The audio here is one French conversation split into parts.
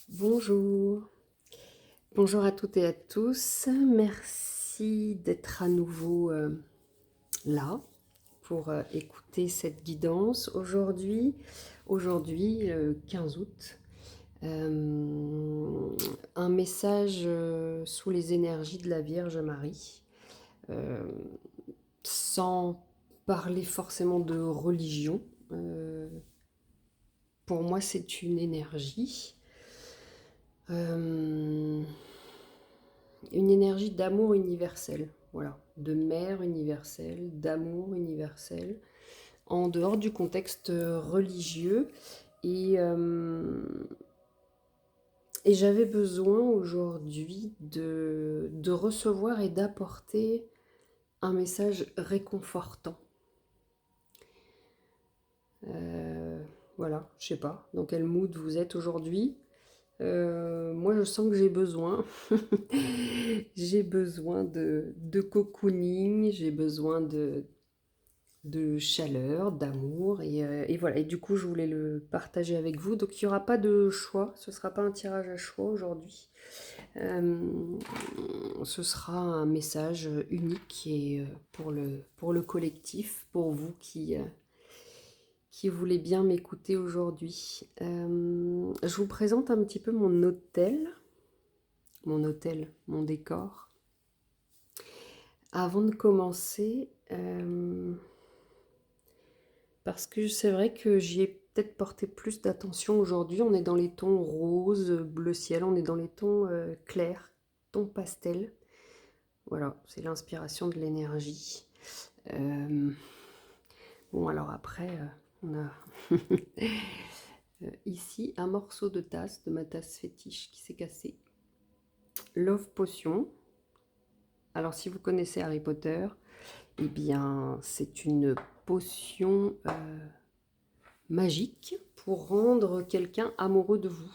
Bonjour, bonjour à toutes et à tous. Merci d'être à nouveau là pour écouter cette guidance. Aujourd'hui, 15 août, un message sous les énergies de la Vierge Marie, euh, sans parler forcément de religion. Pour moi, c'est une énergie. Euh, une énergie d'amour universel, voilà, de mère universelle, d'amour universel, en dehors du contexte religieux. Et, euh, et j'avais besoin aujourd'hui de recevoir et d'apporter un message réconfortant. Euh, voilà, je sais pas dans quel mood vous êtes aujourd'hui. Moi, je sens que j'ai besoin. J'ai besoin de cocooning, j'ai besoin de chaleur, d'amour. Et voilà. Et du coup, je voulais le partager avec vous. Donc, il n'y aura pas de choix. Ce ne sera pas un tirage à choix aujourd'hui. Euh, Ce sera un message unique et pour le collectif, pour vous qui voulez bien m'écouter aujourd'hui. Je vous présente un petit peu mon décor. Avant de commencer, parce que c'est vrai que j'y ai peut-être porté plus d'attention aujourd'hui. On est dans les tons rose, bleu ciel, on est dans les tons clairs, tons pastel. Voilà, c'est l'inspiration de l'énergie. Euh, bon, alors après, on a ici un morceau de tasse, de ma tasse fétiche qui s'est cassé. Love Potion. Alors, si vous connaissez Harry Potter, eh bien, c'est une potion magique pour rendre quelqu'un amoureux de vous.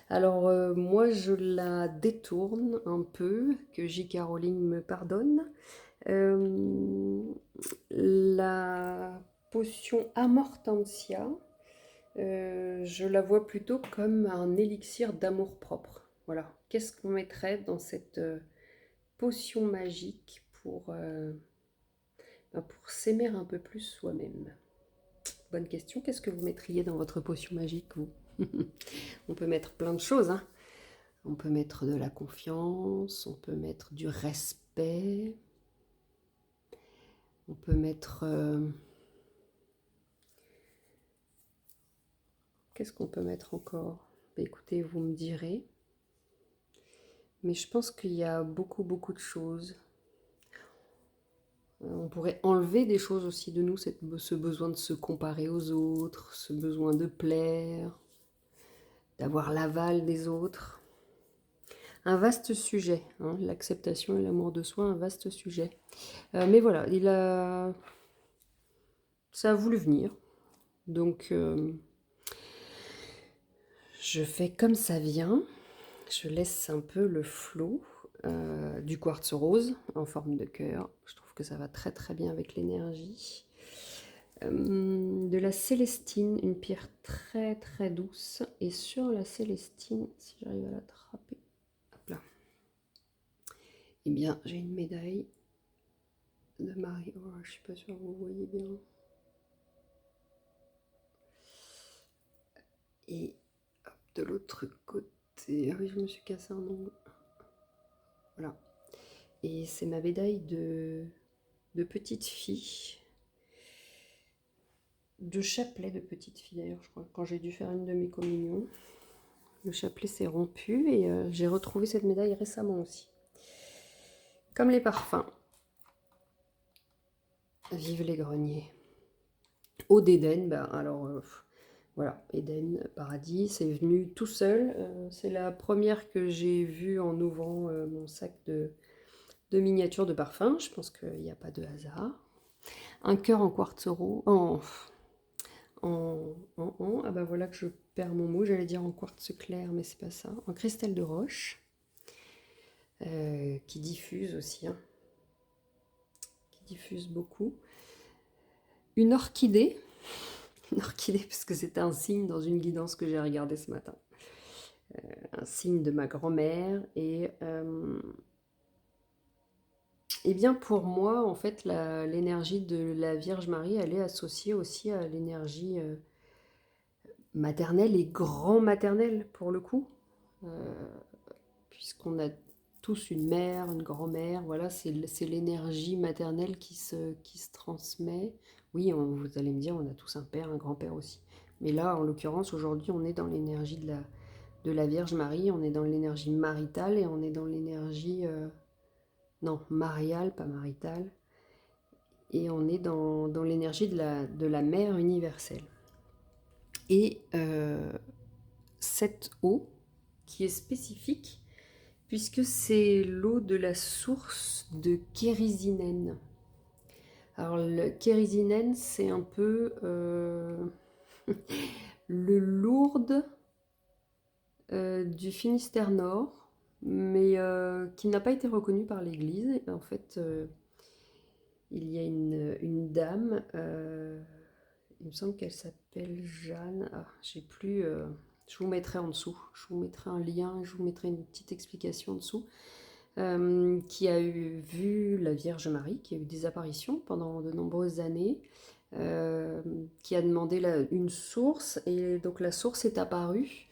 Alors, moi, je la détourne un peu, que J. Caroline me pardonne. Euh, la potion Amortentia, je la vois plutôt comme un élixir d'amour-propre. Voilà. Qu'est-ce qu'on mettrait dans cette potion magique pour s'aimer un peu plus soi-même? Bonne question. Qu'est-ce que vous mettriez dans votre potion magique, vous? On peut mettre plein de choses, hein. On peut mettre de la confiance, on peut mettre du respect, on peut mettre... qu'est-ce qu'on peut mettre encore? Bah, écoutez, vous me direz. Mais je pense qu'il y a beaucoup de choses. On pourrait enlever des choses aussi de nous, ce besoin de se comparer aux autres, ce besoin de plaire, d'avoir l'aval des autres. Un vaste sujet, hein, l'acceptation et l'amour de soi, un vaste sujet. Mais voilà, ça a voulu venir. Donc, je fais comme ça vient. Je laisse un peu le flot du quartz rose en forme de cœur. Je trouve que ça va très bien avec l'énergie. De la célestine, une pierre très douce. Et sur la célestine, si j'arrive à l'attraper, hop là. Eh bien, j'ai une médaille de Marie. Oh, je suis pas sûre que vous voyez bien. Et hop, de l'autre côté. Ah oui, je me suis cassé un ongle. Voilà. Et c'est ma médaille de petite fille. De chapelet de petite fille d'ailleurs, je crois. Quand j'ai dû faire une de mes communions, le chapelet s'est rompu et j'ai retrouvé cette médaille récemment aussi. Comme les parfums. Vive les greniers. Eau d'Éden, ben alors voilà, Éden, paradis, c'est venu tout seul. C'est la première que j'ai vue en ouvrant mon sac de miniatures de parfums. Je pense qu'il n'y a pas de hasard. Un cœur en quartz rose, ah bah voilà que je perds mon mot, j'allais dire en quartz clair, mais c'est pas ça. En cristal de roche, qui diffuse aussi, hein, qui diffuse beaucoup. Une orchidée, une orchidée parce que c'était un signe dans une guidance que j'ai regardée ce matin. un signe de ma grand-mère. Et bien pour moi, en fait, l'énergie de la Vierge Marie, elle est associée aussi à l'énergie maternelle et grand-maternelle, pour le coup. Euh, Puisqu'on a tous une mère, une grand-mère, voilà, c'est l'énergie maternelle qui se transmet. Oui, vous allez me dire, on a tous un père, un grand-père aussi. Mais là, en l'occurrence, aujourd'hui, on est dans l'énergie de la Vierge Marie, on est dans l'énergie maritale et on est dans l'énergie... non, mariale, pas maritale. Et on est dans l'énergie de la mère universelle. Et cette eau, qui est spécifique, puisque c'est l'eau de la source de Kérisinen. Alors le Kérisinen, c'est un peu le Lourdes du Finistère Nord, mais qui n'a pas été reconnu par l'Église. En fait, il y a une dame, il me semble qu'elle s'appelle Jeanne. Ah, j'ai plus. Je vous mettrai en dessous. Je vous mettrai un lien, je vous mettrai une petite explication en dessous. Qui a vu la Vierge Marie, qui a eu des apparitions pendant de nombreuses années, qui a demandé une source, et donc la source est apparue,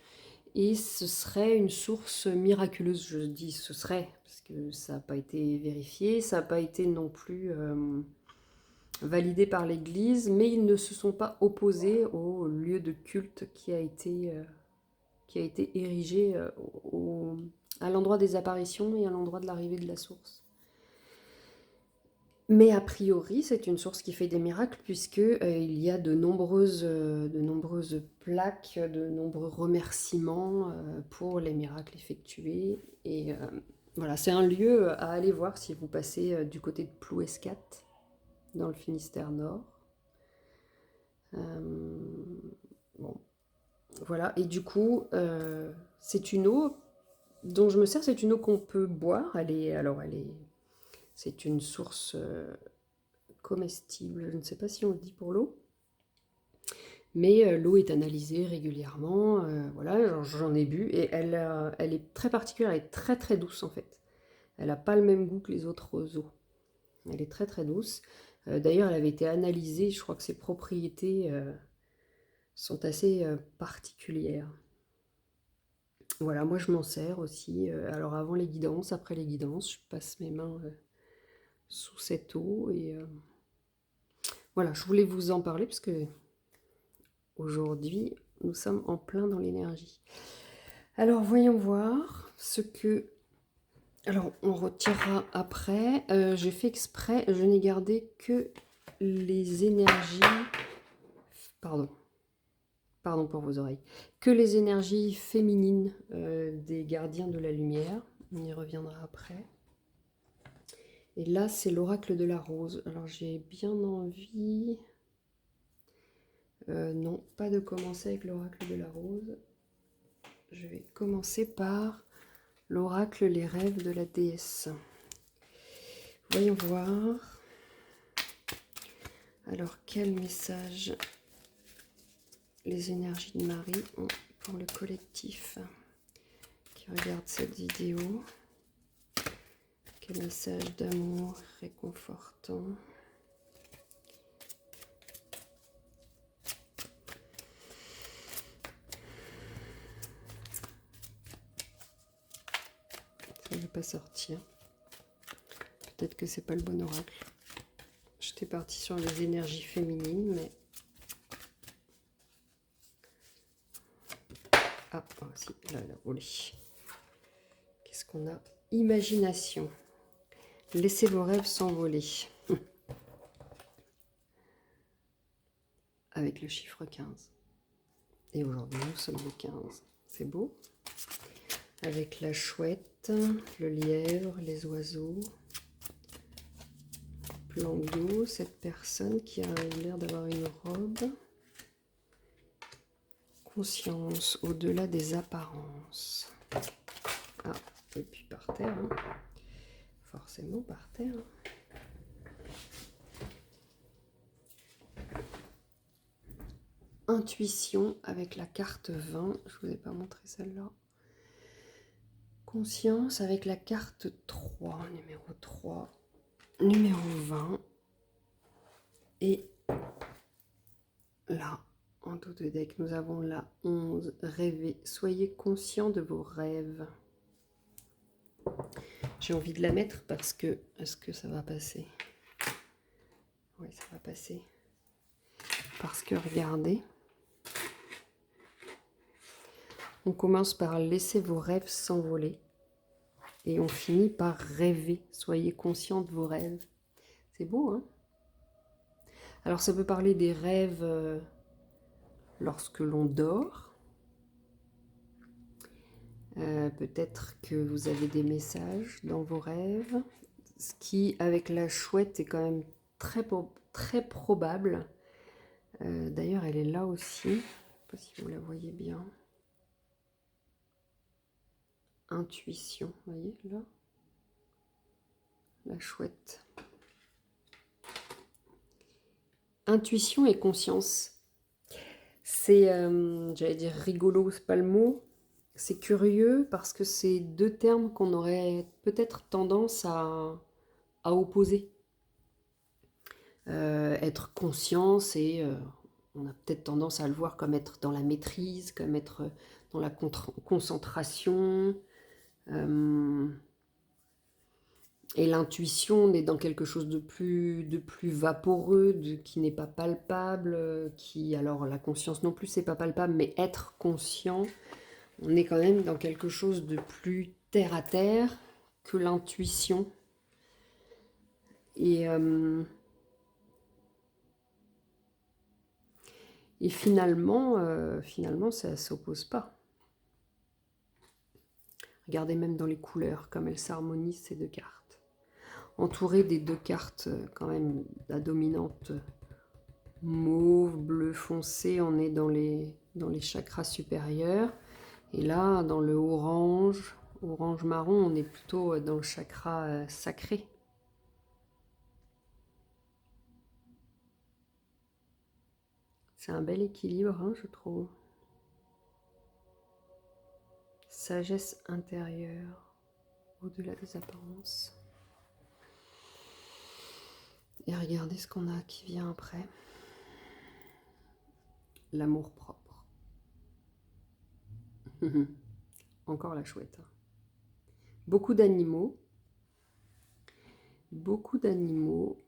et ce serait une source miraculeuse, je dis ce serait, parce que ça n'a pas été vérifié, ça n'a pas été non plus validé par l'Église, mais ils ne se sont pas opposés au lieu de culte qui a été érigé à l'endroit des apparitions et à l'endroit de l'arrivée de la source. Mais a priori, c'est une source qui fait des miracles puisque il y a de nombreuses plaques, de nombreux remerciements pour les miracles effectués. Et voilà, c'est un lieu à aller voir si vous passez du côté de Plouescat, dans le Finistère Nord. Bon, voilà. Et du coup, c'est une eau dont je me sers, c'est une eau qu'on peut boire. C'est une source comestible, je ne sais pas si on le dit pour l'eau, mais l'eau est analysée régulièrement, voilà, j'en ai bu, et elle est très particulière, elle est très très douce en fait. Elle n'a pas le même goût que les autres eaux. Elle est très très douce. D'ailleurs, elle avait été analysée, je crois que ses propriétés sont assez particulières. Voilà, moi je m'en sers aussi. Alors avant les guidances, après les guidances, je passe mes mains sous cette eau et voilà, je voulais vous en parler parce que aujourd'hui, nous sommes en plein dans l'énergie. Alors voyons voir ce que... Alors on retirera après. J'ai fait exprès, je n'ai gardé que les énergies... Pardon pour vos oreilles. Que les énergies féminines des gardiens de la lumière. On y reviendra après. Et là, c'est l'oracle de la rose. Alors j'ai bien envie... non, pas de commencer avec l'oracle de la rose. Je vais commencer par l'oracle Les rêves de la déesse. Voyons voir. Alors, quel message les énergies de Marie ont pour le collectif qui regarde cette vidéo? Quel message d'amour réconfortant? Ça ne veut pas sortir. Peut-être que c'est pas le bon oracle. J'étais partie sur les énergies féminines, mais... Ah, si, là, elle a volé. Qu'est-ce qu'on a? Imagination. Laissez vos rêves s'envoler. Avec le chiffre 15. Et aujourd'hui, nous sommes le 15. C'est beau. Avec la chouette, le lièvre, les oiseaux. Plan d'eau, cette personne qui a l'air d'avoir une robe. Conscience, au-delà des apparences. Ah, et puis par terre. Hein. Forcément par terre. Intuition avec la carte 20. Je ne vous ai pas montré celle-là. Conscience avec la carte 3, numéro 3, numéro 20. Et là, en dos de deck, nous avons la 11, rêver. Soyez conscient de vos rêves. J'ai envie de la mettre parce que... Est-ce que ça va passer? Oui, ça va passer. Parce que, regardez, on commence par laisser vos rêves s'envoler. Et on finit par rêver. Soyez conscient de vos rêves. C'est beau, hein? Alors, ça peut parler des rêves lorsque l'on dort. Peut-être que vous avez des messages dans vos rêves. Ce qui, avec la chouette, est quand même très probable. D'ailleurs, elle est là aussi. Je ne sais pas si vous la voyez bien. Intuition, vous voyez, là. La chouette. Intuition et conscience. C'est, j'allais dire rigolo, c'est pas le mot. C'est curieux parce que c'est deux termes qu'on aurait peut-être tendance à opposer. Être conscient, c'est... on a peut-être tendance à le voir comme être dans la maîtrise, comme être dans la concentration. Et l'intuition, on est dans quelque chose de plus vaporeux, qui n'est pas palpable, qui... Alors, la conscience non plus, c'est pas palpable, mais être conscient, on est quand même dans quelque chose de plus terre à terre que l'intuition. Et finalement, ça ne s'oppose pas. Regardez même dans les couleurs, comme elles s'harmonisent ces deux cartes. Entourées des deux cartes, quand même, la dominante mauve, bleu foncé, on est dans les chakras supérieurs. Et là, dans le orange marron, on est plutôt dans le chakra sacré. C'est un bel équilibre, hein, je trouve. Sagesse intérieure, au-delà des apparences. Et regardez ce qu'on a qui vient après. L'amour propre. Encore la chouette. Beaucoup d'animaux. Beaucoup d'animaux.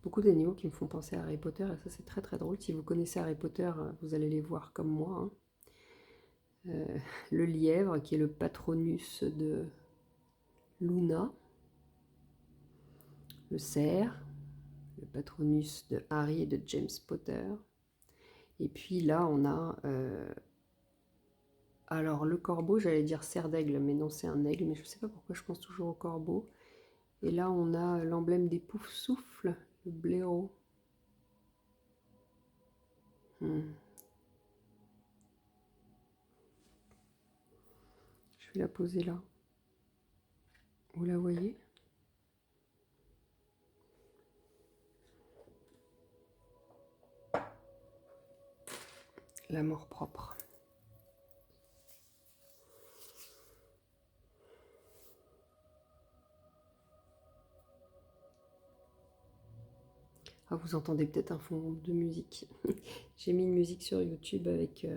Beaucoup d'animaux qui me font penser à Harry Potter. Et ça, c'est très très drôle. Si vous connaissez Harry Potter, vous allez les voir comme moi. Hein. Le lièvre, qui est le patronus de Luna. Le cerf, le patronus de Harry et de James Potter. Et puis là, on a... alors, le corbeau, j'allais dire cerf d'aigle, mais non, c'est un aigle. Mais je ne sais pas pourquoi je pense toujours au corbeau. Et là, on a l'emblème des poufs-souffles, le blaireau. Je vais la poser là. Vous la voyez? L'amour propre. Ah, vous entendez peut-être un fond de musique. J'ai mis une musique sur YouTube avec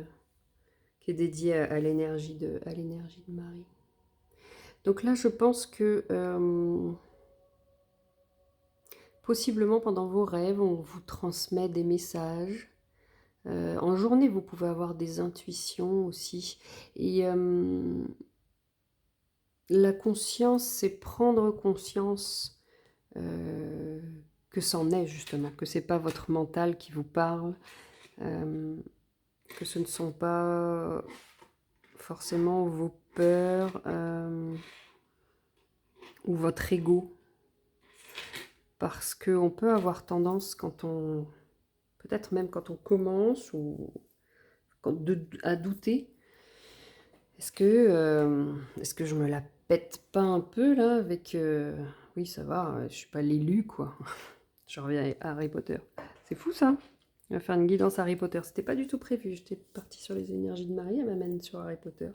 qui est dédiée à l'énergie de Marie. Donc là, je pense que possiblement pendant vos rêves, on vous transmet des messages. En journée, vous pouvez avoir des intuitions aussi. Et la conscience, c'est prendre conscience que c'en est justement, que c'est pas votre mental qui vous parle, que ce ne sont pas forcément vos peurs ou votre ego. Parce qu'on peut avoir tendance, peut-être même quand on commence ou à douter, est-ce que je me la pète pas un peu là avec oui, ça va, je suis pas l'élu quoi. Je reviens à Harry Potter. C'est fou ça. On va faire une guidance Harry Potter. C'était pas du tout prévu. J'étais partie sur les énergies de Marie, elle m'amène sur Harry Potter.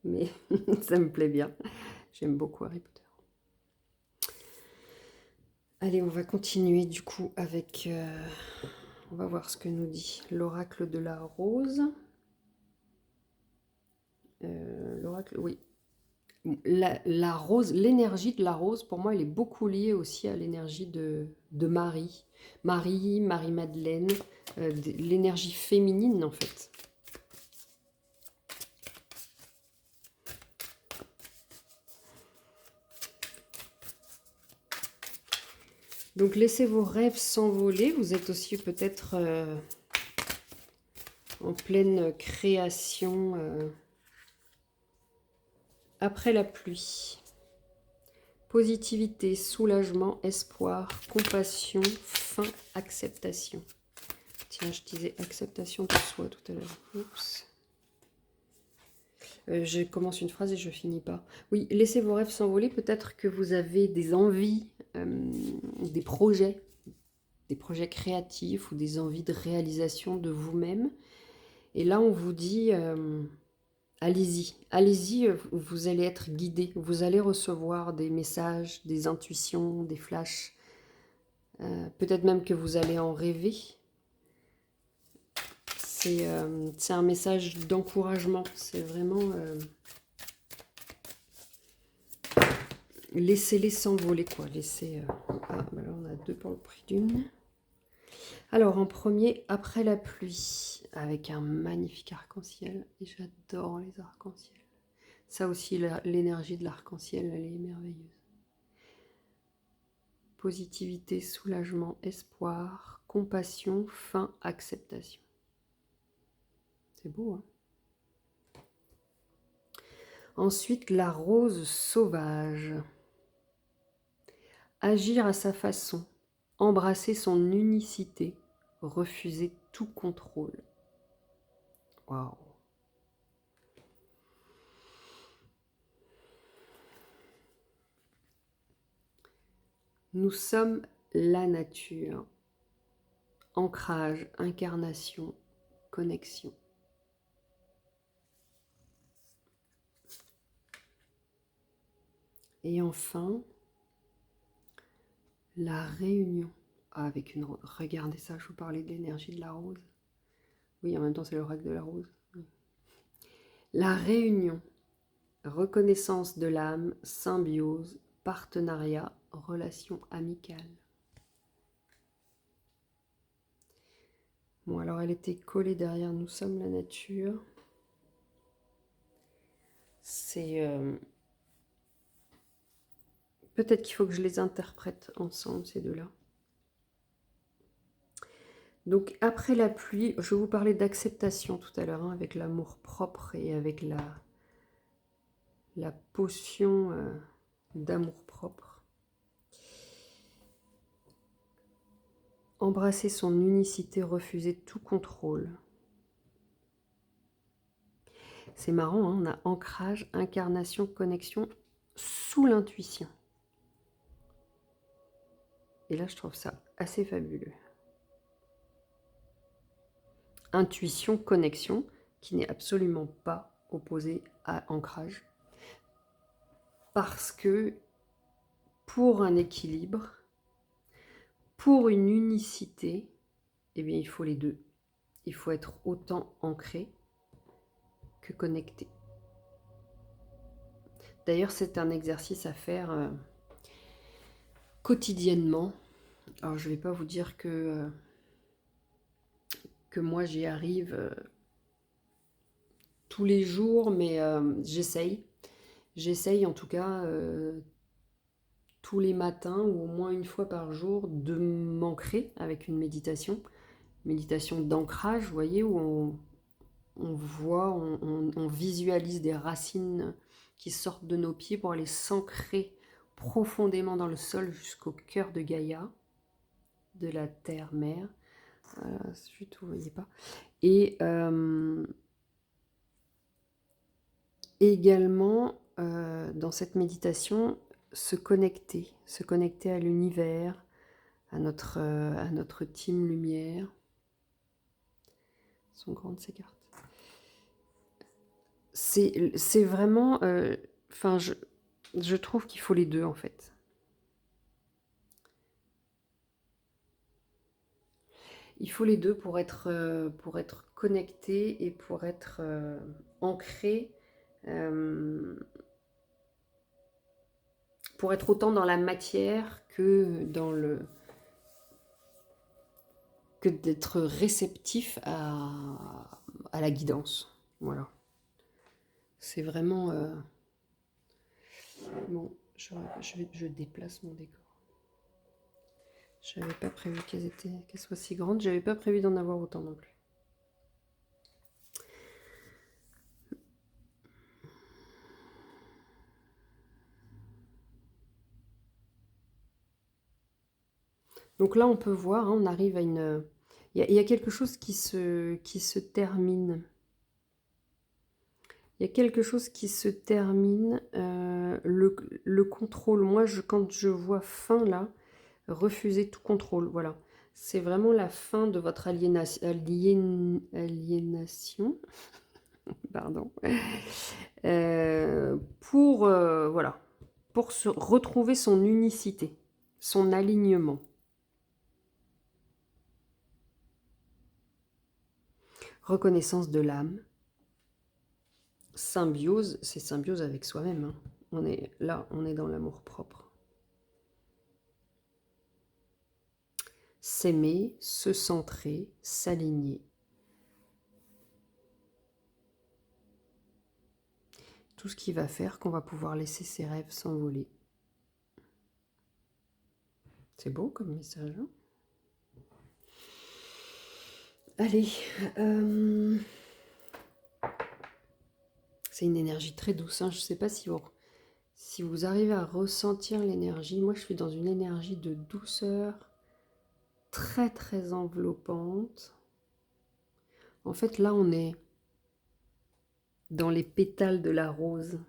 mais ça me plaît bien. J'aime beaucoup Harry Potter. Allez, on va continuer du coup avec... on va voir ce que nous dit l'oracle de la rose. L'oracle, oui. La rose, l'énergie de la rose, pour moi, elle est beaucoup liée aussi à l'énergie de Marie. Marie-Madeleine, l'énergie féminine en fait. Donc laissez vos rêves s'envoler. Vous êtes aussi peut-être en pleine création après la pluie. Positivité, soulagement, espoir, compassion, fin, acceptation. Tiens, je disais acceptation de soi tout à l'heure. Oups. Je commence une phrase et je finis pas. Oui, laissez vos rêves s'envoler. Peut-être que vous avez des envies, des projets créatifs ou des envies de réalisation de vous-même. Et là, on vous dit, allez-y, allez-y, vous allez être guidé. Vous allez recevoir des messages, des intuitions, des flashs. Peut-être même que vous allez en rêver. C'est un message d'encouragement. C'est vraiment... laissez-les s'envoler, quoi. Laissez... Ah, bah là, on a 2 pour le prix d'une. Alors, en premier, après la pluie, avec un magnifique arc-en-ciel. Et j'adore les arcs-en-ciel. Ça aussi, l'énergie de l'arc-en-ciel, elle est merveilleuse. Positivité, soulagement, espoir, compassion, fin, acceptation. C'est beau, hein? Ensuite, la rose sauvage. Agir à sa façon, embrasser son unicité, refuser tout contrôle. Waouh! Nous sommes la nature. Ancrage, incarnation, connexion. Et enfin, la réunion. Ah, avec une rose. Regardez ça, je vous parlais de l'énergie de la rose. Oui, en même temps, c'est l'oracle de la rose. Oui. La réunion. Reconnaissance de l'âme, symbiose, partenariat, relation amicale. Bon, alors elle était collée derrière Nous sommes la nature. C'est... peut-être qu'il faut que je les interprète ensemble, ces deux-là. Donc, après la pluie, je vous parlais d'acceptation tout à l'heure, hein, avec l'amour propre et avec la potion d'amour propre. Embrasser son unicité, refuser tout contrôle. C'est marrant, hein, on a ancrage, incarnation, connexion sous l'intuition. Et là, je trouve ça assez fabuleux. Intuition, connexion, qui n'est absolument pas opposée à ancrage. Parce que pour un équilibre, pour une unicité, eh bien, il faut les deux. Il faut être autant ancré que connecté. D'ailleurs, c'est un exercice à faire quotidiennement. Alors, je ne vais pas vous dire que moi, j'y arrive tous les jours, mais j'essaye. J'essaye en tout cas tous les matins ou au moins une fois par jour de m'ancrer avec une méditation. Méditation d'ancrage, vous voyez, où on voit, on visualise des racines qui sortent de nos pieds pour aller s'ancrer profondément dans le sol jusqu'au cœur de Gaïa, de la terre-mère. Chut, vous ne voyez pas. Et également, dans cette méditation, se connecter à l'univers, à notre team lumière. Elles sont grandes ces cartes. C'est vraiment... Enfin, je trouve qu'il faut les deux, en fait. Il faut les deux pour être connecté et pour être ancré, pour être autant dans la matière que dans le... que d'être réceptif à la guidance. Voilà. C'est vraiment... Bon, je déplace mon décor. J'avais pas prévu qu'elles soient si grandes. J'avais pas prévu d'en avoir autant non plus. Donc là, on peut voir, hein, on arrive à une... Il y a quelque chose qui se termine. Il y a quelque chose qui se termine. Le contrôle, moi, quand je vois fin là, refuser tout contrôle, voilà. C'est vraiment la fin de votre aliénation. Pardon. Voilà, pour retrouver son unicité, son alignement. Reconnaissance de l'âme. Symbiose, c'est symbiose avec soi-même. Hein. On est dans l'amour propre. S'aimer, se centrer, s'aligner. Tout ce qui va faire qu'on va pouvoir laisser ses rêves s'envoler. C'est beau comme message. Hein. Allez. C'est une énergie très douce. Hein. Je ne sais pas si vous arrivez à ressentir l'énergie. Moi, je suis dans une énergie de douceur très, très enveloppante. En fait, là, on est dans les pétales de la rose.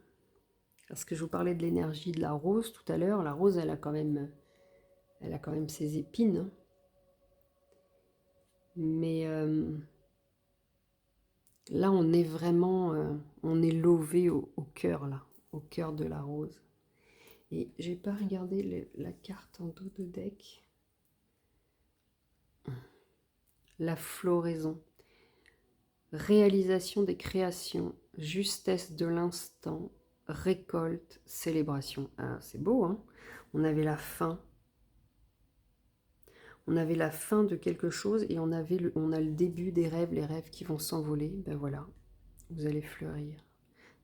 Parce que je vous parlais de l'énergie de la rose tout à l'heure. La rose, elle a quand même ses épines. Hein. Mais là, on est vraiment... on est lové au cœur, là. Au cœur de la rose. Et j'ai pas regardé la carte en dos de deck. La floraison. Réalisation des créations. Justesse de l'instant. Récolte. Célébration. Ah, c'est beau, hein? On avait la fin. On avait la fin de quelque chose et on a le début des rêves, les rêves qui vont s'envoler. Ben voilà, vous allez fleurir.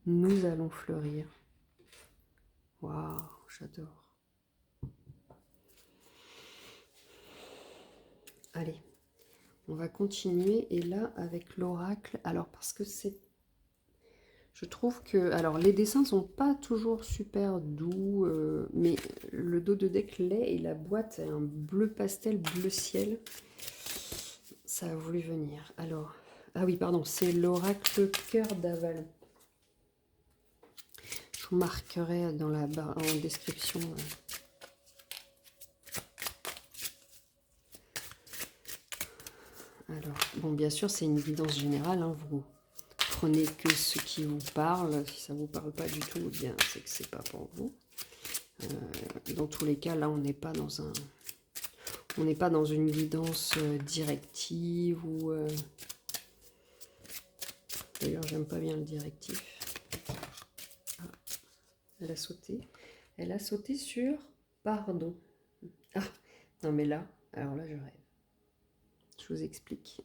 Nous allons fleurir. Waouh, j'adore. Allez, on va continuer. Et là, avec l'oracle, alors parce que c'est... Je trouve que... Alors, les dessins sont pas toujours super doux, mais le dos de deck l'est et la boîte est un bleu pastel, bleu ciel. Ça a voulu venir. Alors, ah oui, pardon, c'est l'oracle cœur d'Avalon. Je vous marquerai dans la barre en description. Alors, bon, bien sûr, c'est une guidance générale. Hein, vous prenez que ce qui vous parle. Si ça ne vous parle pas du tout, eh bien, c'est que c'est pas pour vous. Dans tous les cas, là, on n'est pas dans un... On n'est pas dans une guidance directive ou... D'ailleurs, j'aime pas bien le directif. Ah, elle a sauté. Elle a sauté sur pardon. Ah, non mais là, alors là, je rêve. Je vous explique.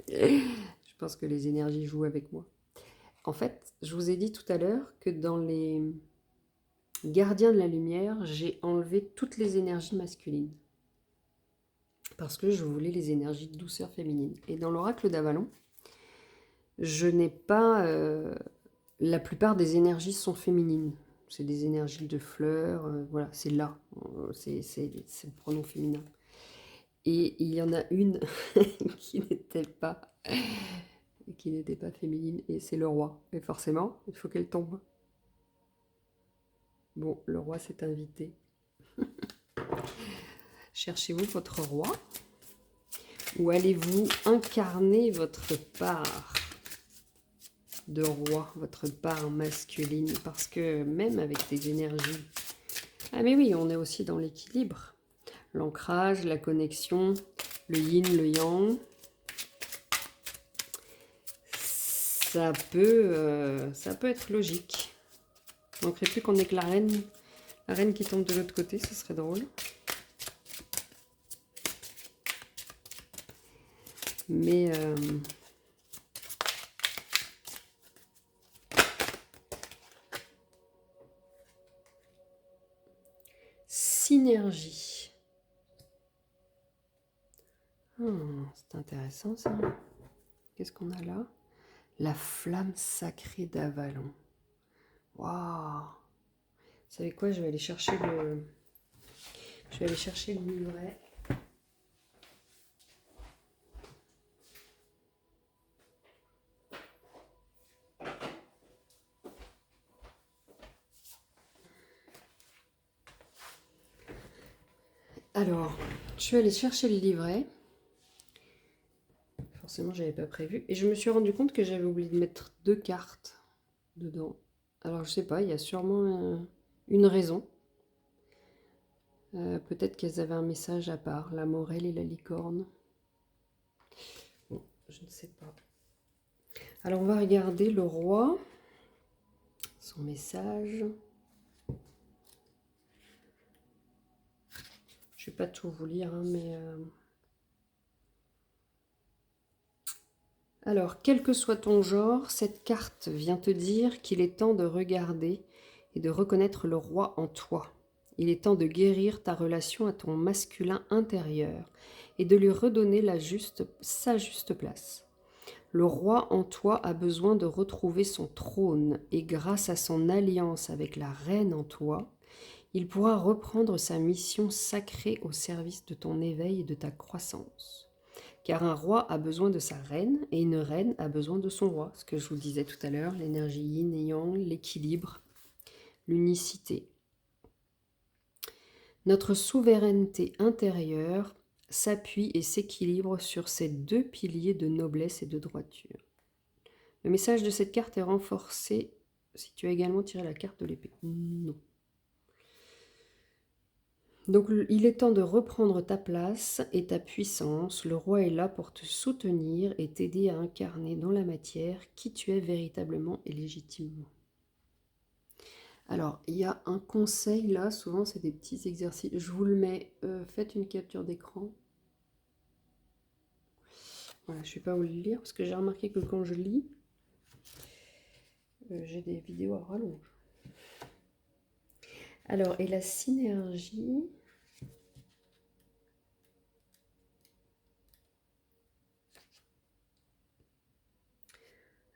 Je pense que les énergies jouent avec moi. En fait, je vous ai dit tout à l'heure que dans les gardiens de la lumière, j'ai enlevé toutes les énergies masculines. Parce que je voulais les énergies de douceur féminine. Et dans l'oracle d'Avalon, je n'ai pas... la plupart des énergies sont féminines. C'est des énergies de fleurs, voilà, c'est là. C'est le pronom féminin. Et il y en a une qui n'était pas féminine, et c'est le roi. Et forcément, il faut qu'elle tombe. Bon, le roi s'est invité. Cherchez-vous votre roi? Ou allez-vous incarner votre part? de roi, votre part masculine, parce que même avec des énergies... Ah mais oui, on est aussi dans l'équilibre. L'ancrage, la connexion, le yin, le yang. Ça peut être logique. Il ne manquerait plus qu'on ait que la reine qui tombe de l'autre côté, ce serait drôle. Mais synergie. C'est intéressant ça. Qu'est-ce qu'on a là? La flamme sacrée d'Avalon. Waouh! Vous savez quoi? Je vais aller chercher le livret. Alors, je suis allée chercher le livret. Forcément, je n'avais pas prévu. Et je me suis rendu compte que j'avais oublié de mettre 2 cartes dedans. Alors, je sais pas, il y a sûrement une raison. Peut-être qu'elles avaient un message à part, la morelle et la licorne. Bon, je ne sais pas. Alors, on va regarder le roi, son message. Je ne vais pas tout vous lire, hein, mais... Alors, quel que soit ton genre, cette carte vient te dire qu'il est temps de regarder et de reconnaître le roi en toi. Il est temps de guérir ta relation à ton masculin intérieur et de lui redonner sa juste place. Le roi en toi a besoin de retrouver son trône et grâce à son alliance avec la reine en toi, il pourra reprendre sa mission sacrée au service de ton éveil et de ta croissance. Car un roi a besoin de sa reine et une reine a besoin de son roi. Ce que je vous disais tout à l'heure, l'énergie yin et yang, l'équilibre, l'unicité. Notre souveraineté intérieure s'appuie et s'équilibre sur ces 2 piliers de noblesse et de droiture. Le message de cette carte est renforcé si tu as également tiré la carte de l'épée. Non. Donc il est temps de reprendre ta place et ta puissance. Le roi est là pour te soutenir et t'aider à incarner dans la matière qui tu es véritablement et légitimement. Alors, il y a un conseil là, souvent c'est des petits exercices. Je vous le mets, faites une capture d'écran. Voilà, je ne sais pas où le lire parce que j'ai remarqué que quand je lis, j'ai des vidéos à rallonge. Alors, et la synergie...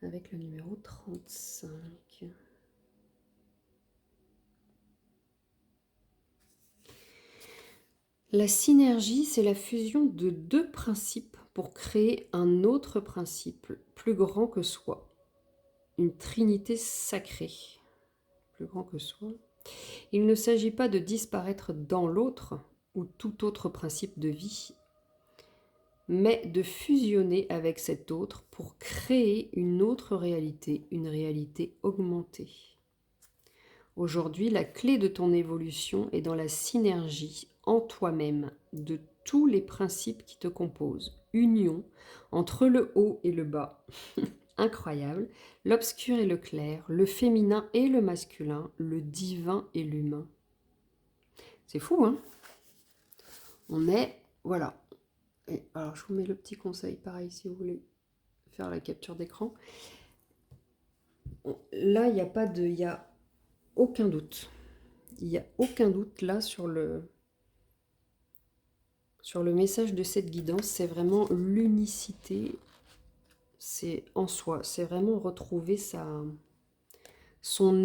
avec le numéro 35. La synergie, c'est la fusion de 2 principes pour créer un autre principe plus grand que soi. Une trinité sacrée, plus grand que soi. Il ne s'agit pas de disparaître dans l'autre ou tout autre principe de vie, mais de fusionner avec cet autre pour créer une autre réalité, une réalité augmentée. Aujourd'hui, la clé de ton évolution est dans la synergie en toi-même de tous les principes qui te composent. Union entre le haut et le bas. Incroyable. L'obscur et le clair, le féminin et le masculin, le divin et l'humain. C'est fou, hein? On est... Voilà. Et alors, je vous mets le petit conseil, pareil, si vous voulez faire la capture d'écran. Là, il n'y a pas de... Il n'y a aucun doute. Il n'y a aucun doute là sur le message de cette guidance. C'est vraiment l'unicité. C'est en soi. C'est vraiment retrouver son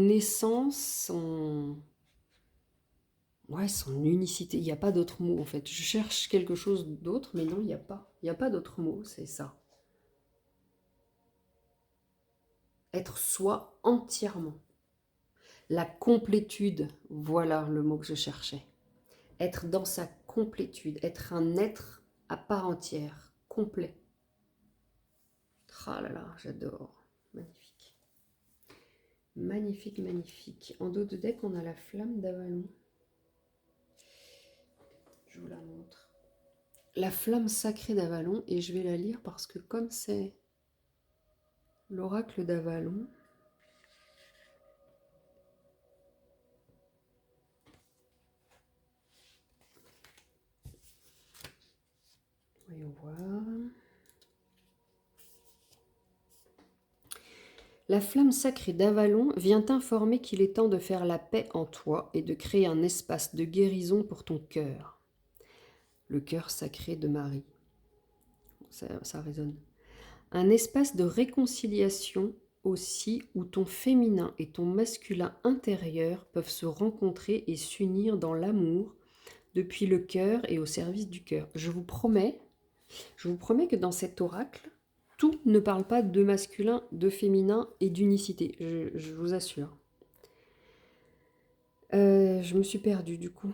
essence, son unicité. Il n'y a pas d'autre mot en fait. Je cherche quelque chose d'autre, mais non, il n'y a pas. Il n'y a pas d'autre mot, c'est ça. Être soi entièrement. La complétude, voilà le mot que je cherchais. Être dans sa complétude, être un être à part entière, complet. Ah là là, j'adore. Magnifique. Magnifique, magnifique. En dos de deck, on a la flamme d'Avalon. Je vous la montre. La flamme sacrée d'Avalon, et je vais la lire parce que comme c'est l'oracle d'Avalon, voyons voir. La flamme sacrée d'Avalon vient t'informer qu'il est temps de faire la paix en toi et de créer un espace de guérison pour ton cœur. Le cœur sacré de Marie. Ça résonne. Un espace de réconciliation aussi où ton féminin et ton masculin intérieur peuvent se rencontrer et s'unir dans l'amour depuis le cœur et au service du cœur. Je vous promets que dans cet oracle, tout ne parle pas de masculin, de féminin et d'unicité. Je vous assure. Je me suis perdue du coup.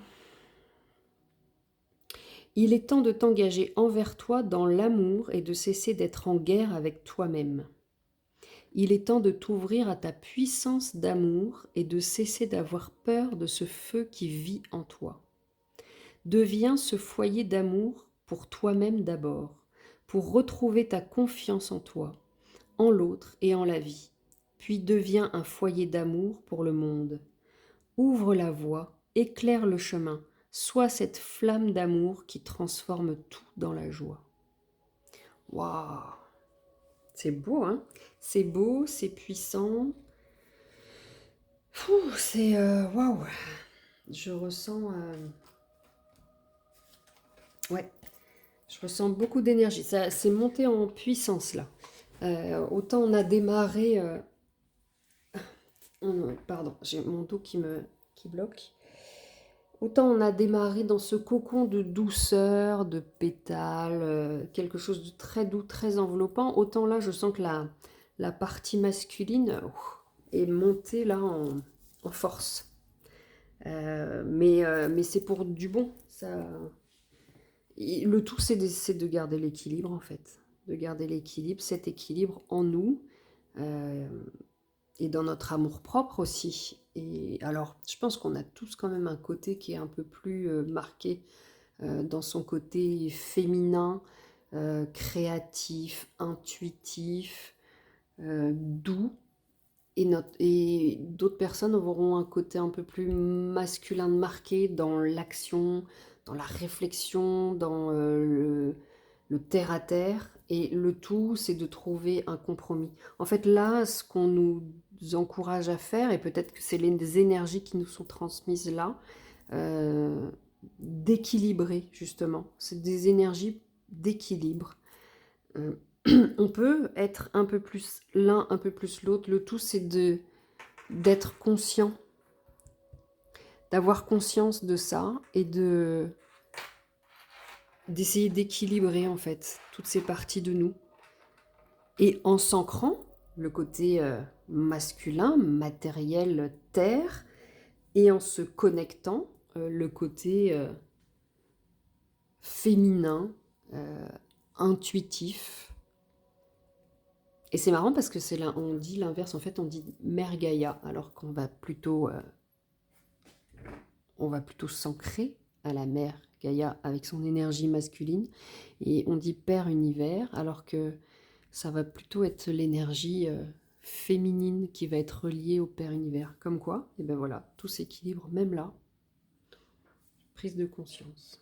Il est temps de t'engager envers toi dans l'amour et de cesser d'être en guerre avec toi-même. Il est temps de t'ouvrir à ta puissance d'amour et de cesser d'avoir peur de ce feu qui vit en toi. Deviens ce foyer d'amour pour toi-même d'abord, pour retrouver ta confiance en toi, en l'autre et en la vie. Puis deviens un foyer d'amour pour le monde. Ouvre la voie, éclaire le chemin, sois cette flamme d'amour qui transforme tout dans la joie. Waouh! C'est beau, hein? C'est beau, c'est puissant. C'est... waouh! Je ressens... ouais, je ressens beaucoup d'énergie. Ça c'est monté en puissance, là. Autant on a démarré... pardon, j'ai mon dos qui bloque. Autant on a démarré dans ce cocon de douceur, de pétales, quelque chose de très doux, très enveloppant. Autant là, je sens que la partie masculine est montée là en force. Mais c'est pour du bon. Le tout, c'est de garder l'équilibre, en fait. De garder l'équilibre, cet équilibre en nous. Et dans notre amour-propre aussi. Et alors, je pense qu'on a tous quand même un côté qui est un peu plus marqué dans son côté féminin, créatif, intuitif, doux. Et d'autres personnes auront un côté un peu plus masculin marqué dans l'action, dans la réflexion, dans le terre-à-terre. Et le tout, c'est de trouver un compromis. En fait, là, ce qu'on nous encourage à faire, et peut-être que c'est les énergies qui nous sont transmises là, d'équilibrer, justement. C'est des énergies d'équilibre. On peut être un peu plus l'un, un peu plus l'autre. Le tout, c'est d'être conscient, d'avoir conscience de ça et d'essayer d'équilibrer en fait toutes ces parties de nous. Et en s'ancrant le côté masculin, matériel, terre, et en se connectant le côté féminin, intuitif. Et c'est marrant parce que c'est là, on dit l'inverse, en fait, on dit Mère Gaïa, alors qu'on va plutôt s'ancrer à la Mère Gaïa avec son énergie masculine, et on dit Père Univers, alors que ça va plutôt être l'énergie féminine qui va être reliée au Père Univers. Comme quoi, et ben voilà, tout s'équilibre, même là. Prise de conscience.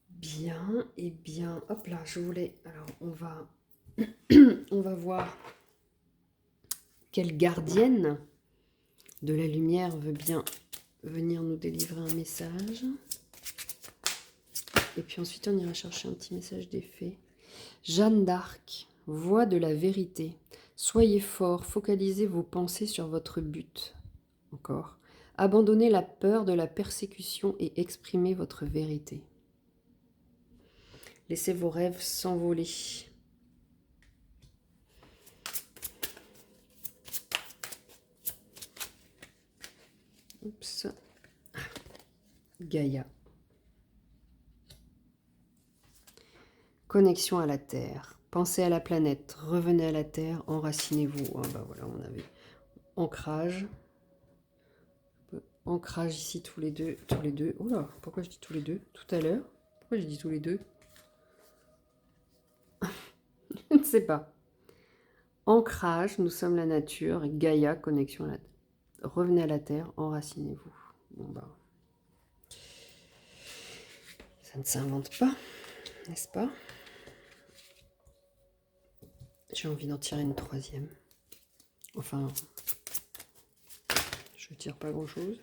Bien, et bien, hop là, je voulais... Alors, on va voir quelle gardienne de la lumière veut bien venir nous délivrer un message. Et puis ensuite, on ira chercher un petit message d'effet. Jeanne d'Arc, voix de la vérité. Soyez fort, focalisez vos pensées sur votre but. Encore. Abandonnez la peur de la persécution et exprimez votre vérité. Laissez vos rêves s'envoler. Oups. Gaïa. Connexion à la terre. Pensez à la planète, revenez à la Terre, enracinez-vous. Ah bah voilà, on avait ancrage. Ancrage ici tous les deux. Oula, pourquoi je dis tous les deux? Tout à l'heure. Pourquoi je dis tous les deux? Je ne sais pas. Ancrage, nous sommes la nature. Gaïa, connexion à la Terre. Revenez à la Terre, enracinez-vous. Bon bah, ça ne s'invente pas, n'est-ce pas? J'ai envie d'en tirer une troisième. Enfin, je ne tire pas grand-chose.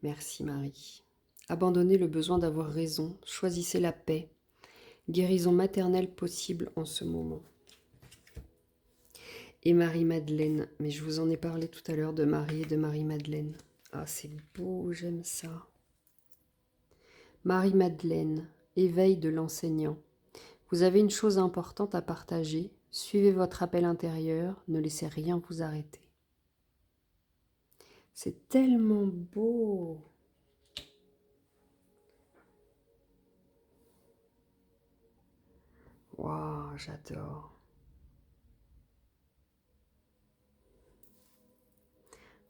Merci Marie. Abandonnez le besoin d'avoir raison, choisissez la paix. Guérison maternelle possible en ce moment. Et Marie-Madeleine, mais je vous en ai parlé tout à l'heure de Marie et de Marie-Madeleine. Ah, c'est beau, j'aime ça. Marie-Madeleine, éveil de l'enseignant. Vous avez une chose importante à partager. Suivez votre appel intérieur, ne laissez rien vous arrêter. C'est tellement beau. Waouh, j'adore.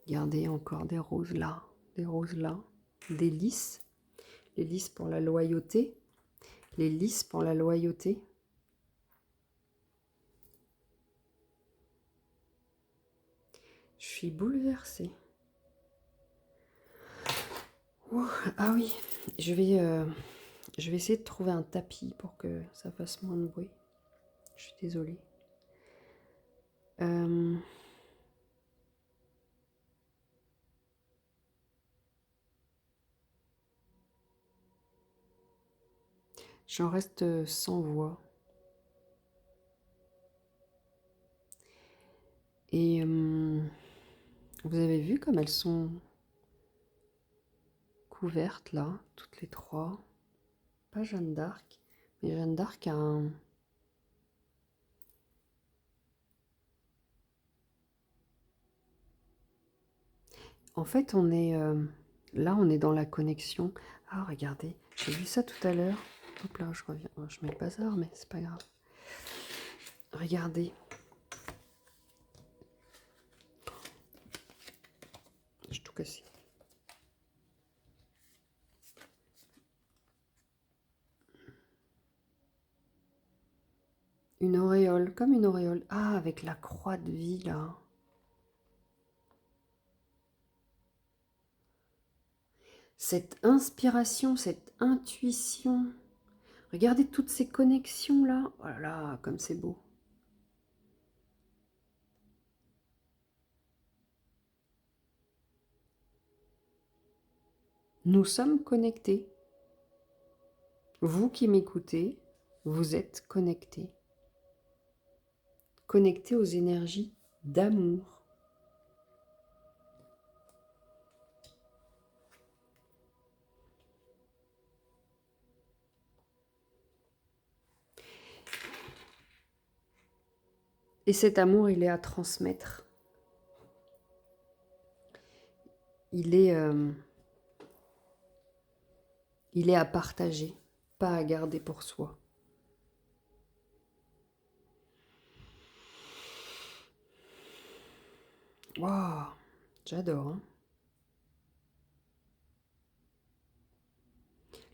Regardez encore des roses là, des lys. Les lys pour la loyauté. Les lys pour la loyauté. Je suis bouleversée. Ouh, ah oui, je vais essayer de trouver un tapis pour que ça fasse moins de bruit. Je suis désolée. J'en reste sans voix. Et vous avez vu comme elles sont couvertes là, toutes les trois. Pas Jeanne d'Arc, mais Jeanne d'Arc a un... En fait, on est là, on est dans la connexion. Ah, regardez, j'ai vu ça tout à l'heure. Hop là, je reviens. Je mets le bazar, mais c'est pas grave. Regardez. J'ai tout cassé. Une auréole, comme une auréole. Ah, avec la croix de vie, là. Cette inspiration, cette intuition. Regardez toutes ces connexions, là. Oh là là, comme c'est beau. Nous sommes connectés. Vous qui m'écoutez, vous êtes connectés. Connectés aux énergies d'amour. Et cet amour, il est à transmettre. Il est à partager, pas à garder pour soi. Waouh, j'adore. Hein.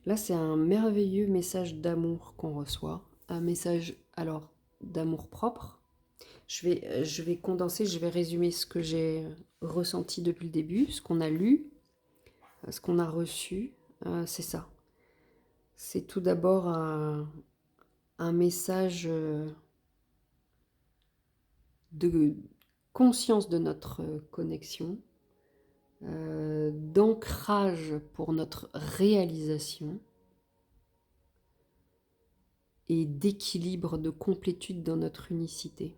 Là, c'est un merveilleux message d'amour qu'on reçoit. Un message, alors, d'amour propre. Je vais condenser, je vais résumer ce que j'ai ressenti depuis le début, ce qu'on a lu, ce qu'on a reçu. C'est ça. C'est tout d'abord un message de conscience de notre connexion, d'ancrage pour notre réalisation et d'équilibre, de complétude dans notre unicité.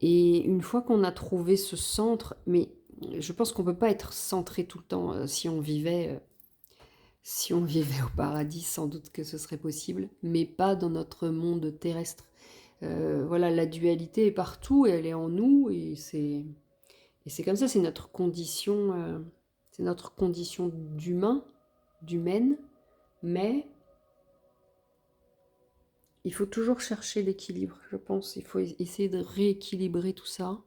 Et une fois qu'on a trouvé ce centre, mais je pense qu'on ne peut pas être centré tout le temps. Si on vivait au paradis, sans doute que ce serait possible, mais pas dans notre monde terrestre. Voilà, la dualité est partout et elle est en nous, et c'est comme ça, c'est notre condition d'humain. d'humaine, mais il faut toujours chercher l'équilibre, je pense. Il faut essayer de rééquilibrer tout ça.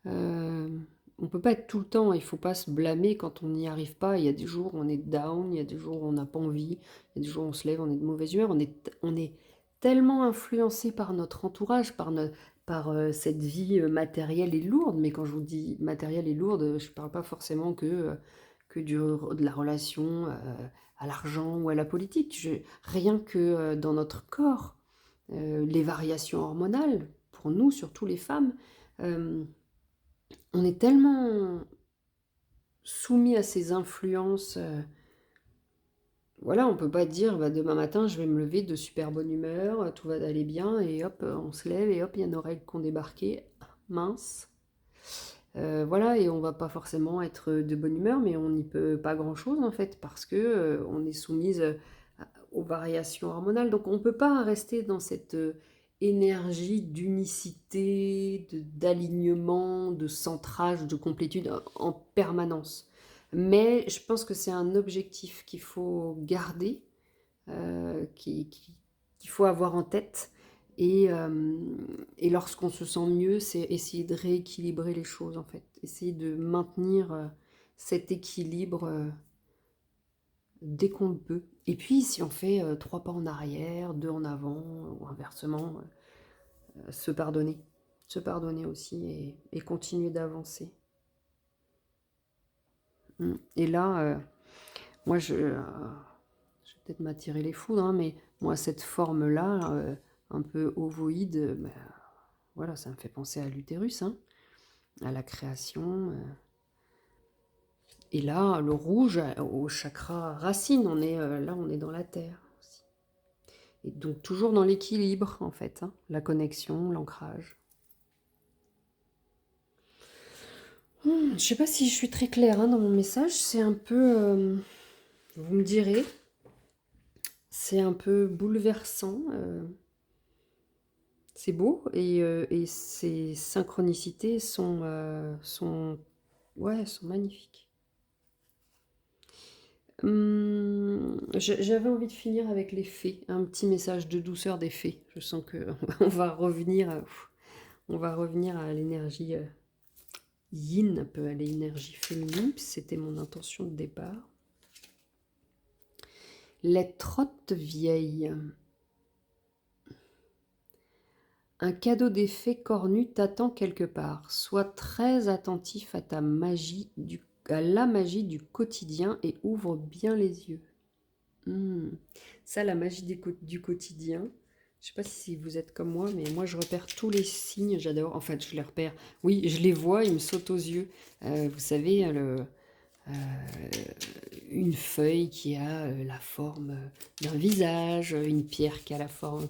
On peut pas être tout le temps, il faut pas se blâmer quand on n'y arrive pas. Il y a des jours où on est down, il y a des jours où on n'a pas envie, il y a des jours où on se lève, on est de mauvaise humeur. On est tellement influencé par notre entourage, par cette vie matérielle et lourde. Mais quand je vous dis matérielle et lourde, je ne parle pas forcément de la relation à l'argent ou à la politique. Rien que dans notre corps, les variations hormonales, pour nous, surtout les femmes, euh, on est tellement soumis à ces influences. Voilà, on peut pas dire bah, demain matin je vais me lever de super bonne humeur, tout va aller bien, et hop, on se lève et hop, il y a nos règles qui ont débarqué. Mince. Voilà, et on va pas forcément être de bonne humeur, mais on n'y peut pas grand-chose en fait, parce que on est soumise aux variations hormonales. Donc on peut pas rester dans cette énergie d'unicité, d'alignement, de centrage, de complétude en permanence. Mais je pense que c'est un objectif qu'il faut garder, qu'il faut avoir en tête. Et lorsqu'on se sent mieux, c'est essayer de rééquilibrer les choses, en fait. Essayer de maintenir cet équilibre dès qu'on le peut. Et puis, si on fait 3 pas en arrière, 2 en avant, ou inversement, se pardonner. Se pardonner aussi et continuer d'avancer. Et là, moi, je vais peut-être m'attirer les foudres, hein, mais moi, cette forme-là, un peu ovoïde, bah, voilà, ça me fait penser à l'utérus, hein, à la création. Et là, le rouge, au chakra racine, on est dans la terre aussi. Et donc, toujours dans l'équilibre, en fait, hein, la connexion, l'ancrage. Je ne sais pas si je suis très claire hein, dans mon message, c'est un peu, vous me direz, c'est un peu bouleversant. C'est beau et ces synchronicités ouais, sont magnifiques. J'avais envie de finir avec les fées, un petit message de douceur des fées. Je sens que on va revenir à l'énergie yin, un peu à l'énergie féminine. C'était mon intention de départ. Les trottes vieilles. Un cadeau des fées cornues t'attend quelque part. Sois très attentif à à la magie du quotidien et ouvre bien les yeux. Ça, la magie du quotidien. Je ne sais pas si vous êtes comme moi, mais moi je repère tous les signes, j'adore. En fait, je les repère. Oui, je les vois, ils me sautent aux yeux. Vous savez, une feuille qui a la forme d'un visage, une pierre qui a la forme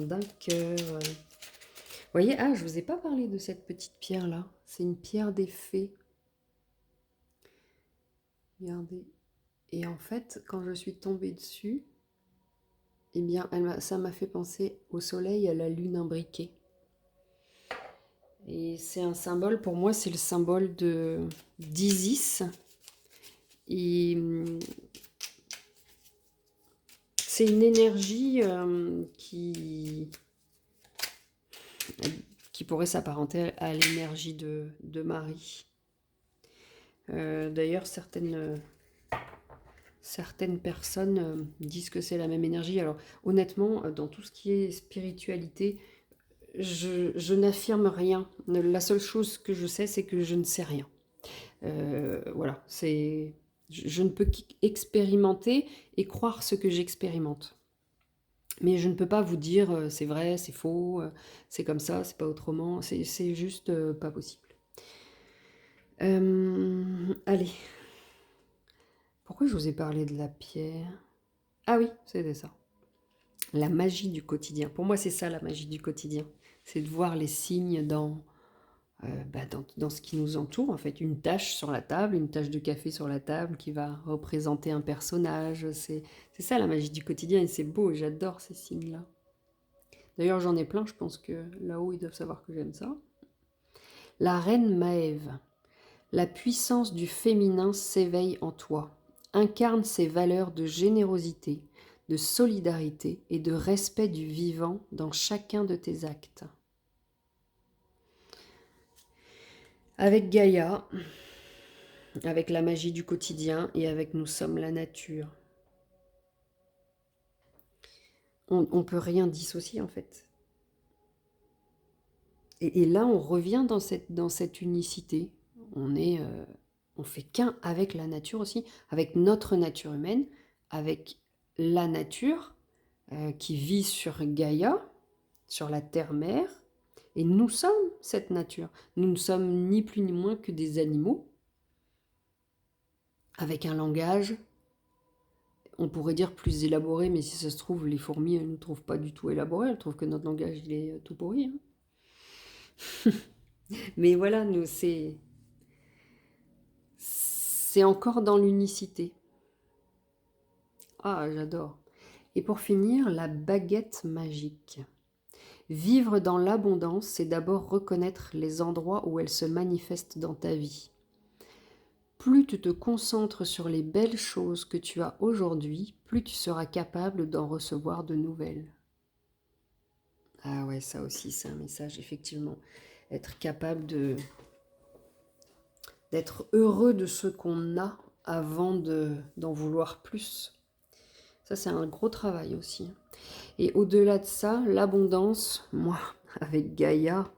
d'un cœur. Vous voyez, ah, je vous ai pas parlé de cette petite pierre-là. C'est une pierre des fées. Regardez. Et en fait, quand je suis tombée dessus, eh bien, ça m'a fait penser au soleil et à la lune imbriquée. Et c'est un symbole, pour moi, c'est le symbole d'Isis. Et c'est une énergie qui pourrait s'apparenter à l'énergie de Marie. D'ailleurs, certaines personnes disent que c'est la même énergie. Alors honnêtement, dans tout ce qui est spiritualité, je n'affirme rien. La seule chose que je sais, c'est que je ne sais rien. Voilà, je ne peux qu'expérimenter et croire ce que j'expérimente. Mais je ne peux pas vous dire c'est vrai, c'est faux, c'est comme ça, c'est pas autrement. C'est juste pas possible. Allez. Pourquoi je vous ai parlé de la pierre? Ah oui, c'était ça. La magie du quotidien. Pour moi, c'est ça la magie du quotidien. C'est de voir les signes dans ce qui nous entoure. En fait, une tache sur la table, une tache de café sur la table qui va représenter un personnage. C'est ça la magie du quotidien et c'est beau. J'adore ces signes-là. D'ailleurs, j'en ai plein. Je pense que là-haut, ils doivent savoir que j'aime ça. La reine Maève. La puissance du féminin s'éveille en toi. Incarne ces valeurs de générosité, de solidarité et de respect du vivant dans chacun de tes actes. Avec Gaïa, avec la magie du quotidien et avec nous sommes la nature. On ne peut rien dissocier en fait. Et là, on revient dans cette unicité. On fait qu'un avec la nature aussi, avec notre nature humaine, avec la nature qui vit sur Gaïa, sur la terre-mère, et nous sommes cette nature. Nous ne sommes ni plus ni moins que des animaux, avec un langage, on pourrait dire plus élaboré, mais si ça se trouve, les fourmis, elles ne nous trouvent pas du tout élaboré, elles trouvent que notre langage, il est tout pourri. Hein. Mais voilà, nous, c'est encore dans l'unicité. Ah, j'adore. Et pour finir, la baguette magique. Vivre dans l'abondance, c'est d'abord reconnaître les endroits où elle se manifeste dans ta vie. Plus tu te concentres sur les belles choses que tu as aujourd'hui, plus tu seras capable d'en recevoir de nouvelles. Ah ouais, ça aussi, c'est un message, effectivement. Être capable d'être heureux de ce qu'on a avant d'en vouloir plus. Ça, c'est un gros travail aussi. Et au-delà de ça, l'abondance, moi, avec Gaïa,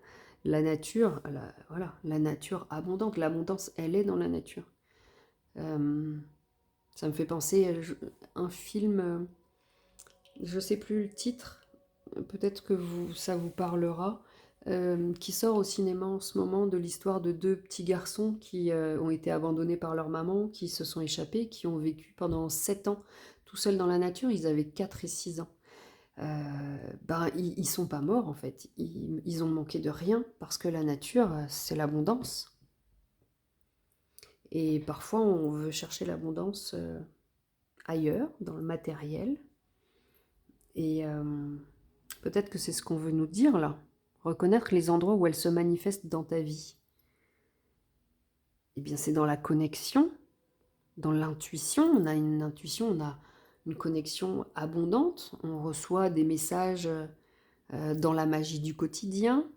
la nature, voilà, la nature abondante. L'abondance, elle est dans la nature. Ça me fait penser à un film, je ne sais plus le titre, peut-être que ça vous parlera, qui sort au cinéma en ce moment, de l'histoire de deux petits garçons qui ont été abandonnés par leur maman, qui se sont échappés, qui ont vécu pendant 7 ans tout seuls dans la nature. Ils avaient 4 et 6 ans. Ils sont pas morts en fait, ils ont manqué de rien parce que la nature, c'est l'abondance. Et parfois on veut chercher l'abondance ailleurs, dans le matériel. Et peut-être que c'est ce qu'on veut nous dire là. Reconnaître les endroits où elle se manifeste dans ta vie. Eh bien, c'est dans la connexion, dans l'intuition. On a une intuition, on a une connexion abondante. On reçoit des messages dans la magie du quotidien.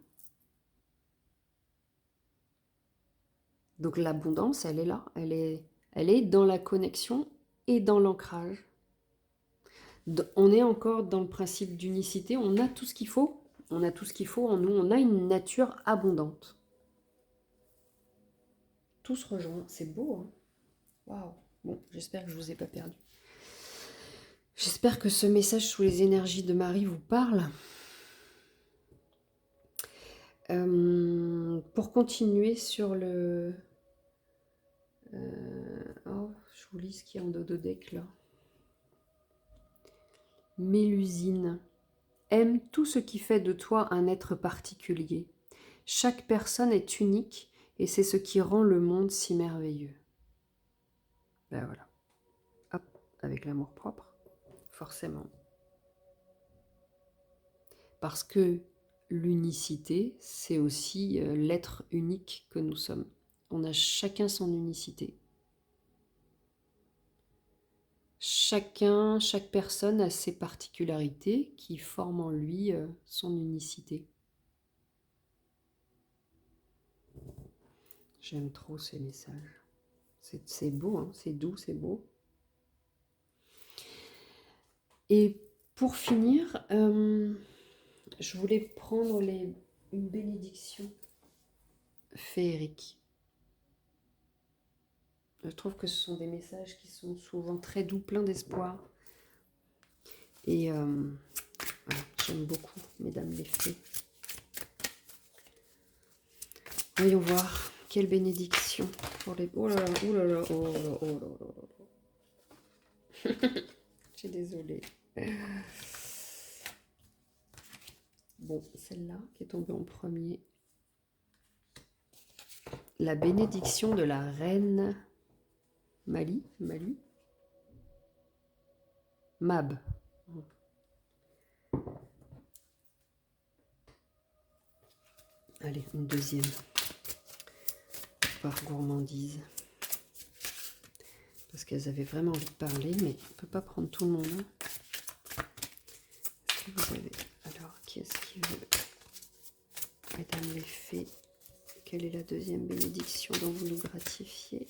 Donc l'abondance, elle est là. Elle est dans la connexion et dans l'ancrage. On est encore dans le principe d'unicité. On a tout ce qu'il faut. On a tout ce qu'il faut en nous. On a une nature abondante. Tout se rejoint. C'est beau, hein? Waouh. Bon, j'espère que je ne vous ai pas perdu. J'espère que ce message sous les énergies de Marie vous parle. Pour continuer sur le... oh, je vous lis ce qu'il y a en dododeck là. Mélusine. Aime tout ce qui fait de toi un être particulier. Chaque personne est unique et c'est ce qui rend le monde si merveilleux. Ben voilà. Hop, avec l'amour propre, forcément. Parce que l'unicité, c'est aussi l'être unique que nous sommes. On a chacun son unicité. Chaque personne a ses particularités qui forment en lui son unicité. J'aime trop ces messages. C'est beau, hein, c'est doux, c'est beau. Et pour finir, je voulais prendre une bénédiction féerique. Je trouve que ce sont des messages qui sont souvent très doux, pleins d'espoir. Et voilà, j'aime beaucoup, mesdames les fées. Voyons voir, quelle bénédiction pour les... Oh là là, oh là là, oh là là, oh là là. Je suis désolée. Bon, celle-là qui est tombée en premier. La bénédiction de la reine Mali. Mab. Allez, une deuxième. Par gourmandise. Parce qu'elles avaient vraiment envie de parler, mais on ne peut pas prendre tout le monde. Hein. Est-ce que vous avez... Alors, qui est-ce qui veut? Mesdames les fées, quelle est la deuxième bénédiction dont vous nous gratifiez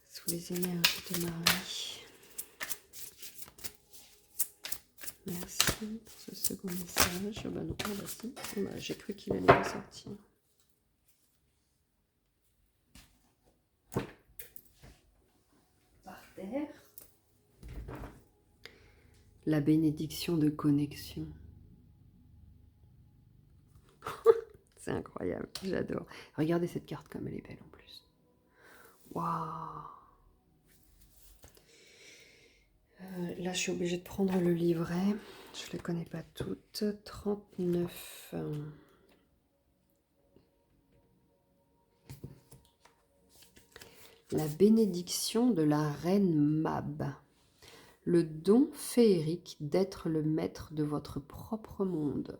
sous les énergies de Marie? Merci pour ce second message. Bah non, bah si. Bah, j'ai cru qu'il allait pas sortir. Par terre. La bénédiction de connexion. C'est incroyable, j'adore. Regardez cette carte comme elle est belle en plus. Waouh! Là, je suis obligée de prendre le livret. Je ne les connais pas toutes. 39. La bénédiction de la reine Mab. Le don féerique d'être le maître de votre propre monde.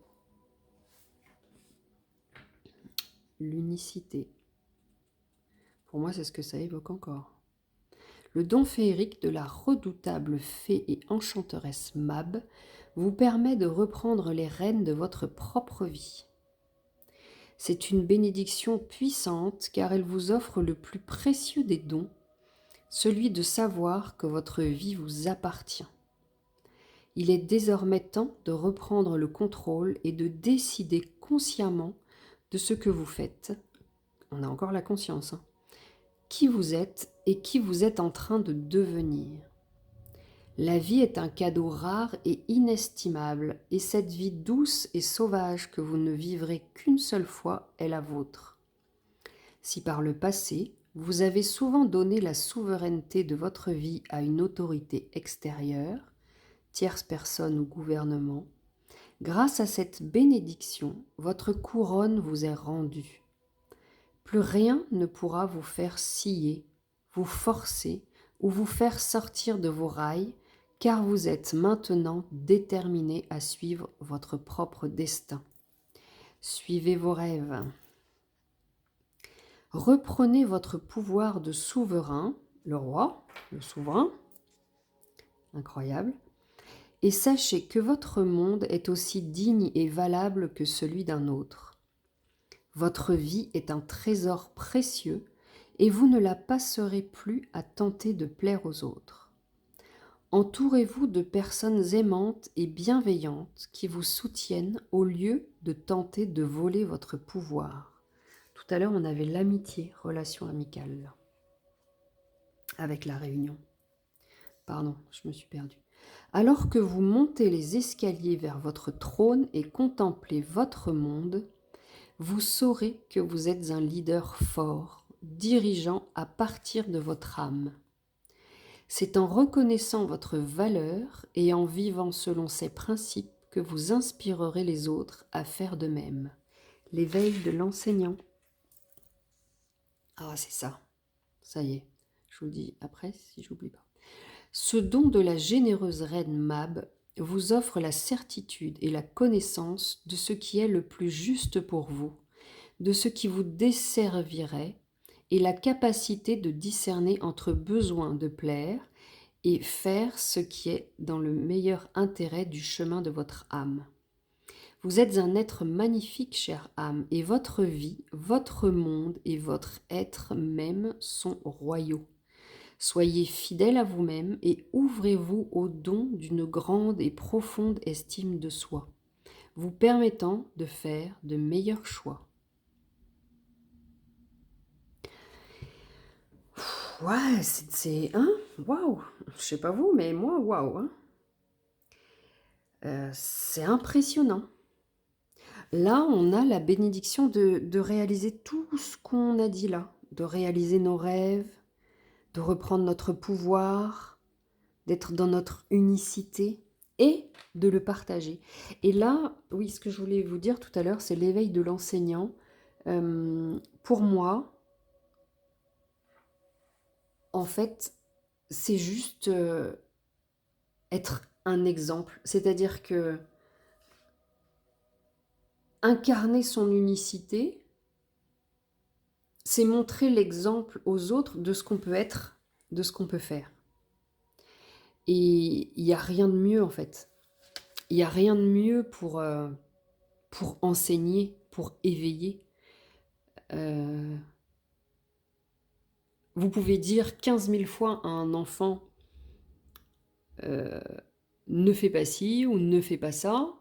L'unicité. Pour moi, c'est ce que ça évoque encore. Le don féerique de la redoutable fée et enchanteresse Mab vous permet de reprendre les rênes de votre propre vie. C'est une bénédiction puissante car elle vous offre le plus précieux des dons, celui de savoir que votre vie vous appartient. Il est désormais temps de reprendre le contrôle et de décider consciemment de ce que vous faites. On a encore la conscience, hein. Qui vous êtes et qui vous êtes en train de devenir. La vie est un cadeau rare et inestimable, et cette vie douce et sauvage que vous ne vivrez qu'une seule fois est la vôtre. Si par le passé, vous avez souvent donné la souveraineté de votre vie à une autorité extérieure, tierce personne ou gouvernement, grâce à cette bénédiction, votre couronne vous est rendue. Plus rien ne pourra vous faire scier, vous forcer ou vous faire sortir de vos rails, car vous êtes maintenant déterminé à suivre votre propre destin. Suivez vos rêves. Reprenez votre pouvoir de souverain, le roi, le souverain, incroyable, et sachez que votre monde est aussi digne et valable que celui d'un autre. Votre vie est un trésor précieux et vous ne la passerez plus à tenter de plaire aux autres. Entourez-vous de personnes aimantes et bienveillantes qui vous soutiennent au lieu de tenter de voler votre pouvoir. Tout à l'heure, on avait l'amitié, relation amicale, avec la réunion. Pardon, je me suis perdue. Alors que vous montez les escaliers vers votre trône et contemplez votre monde, vous saurez que vous êtes un leader fort, dirigeant à partir de votre âme. C'est en reconnaissant votre valeur et en vivant selon ces principes que vous inspirerez les autres à faire de même. L'éveil de l'enseignant. Ah, c'est ça. Ça y est. Je vous le dis après si j'oublie pas. Ce don de la généreuse reine Mab vous offre la certitude et la connaissance de ce qui est le plus juste pour vous, de ce qui vous desservirait et la capacité de discerner entre besoin de plaire et faire ce qui est dans le meilleur intérêt du chemin de votre âme. Vous êtes un être magnifique, chère âme, et votre vie, votre monde et votre être même sont royaux. Soyez fidèle à vous-même et ouvrez-vous au don d'une grande et profonde estime de soi, vous permettant de faire de meilleurs choix. Ouais, c'est hein, waouh, je sais pas vous, mais moi, waouh, hein. C'est impressionnant. Là, on a la bénédiction de réaliser tout ce qu'on a dit là, de réaliser nos rêves, de reprendre notre pouvoir, d'être dans notre unicité et de le partager. Et là, oui, ce que je voulais vous dire tout à l'heure, c'est l'éveil de l'enseignant. Pour moi, en fait, c'est juste être un exemple. C'est-à-dire que incarner son unicité, c'est montrer l'exemple aux autres de ce qu'on peut être, de ce qu'on peut faire. Et il n'y a rien de mieux en fait. Il n'y a rien de mieux pour enseigner, pour éveiller. Vous pouvez dire 15 000 fois à un enfant ne fais pas ci ou ne fais pas ça.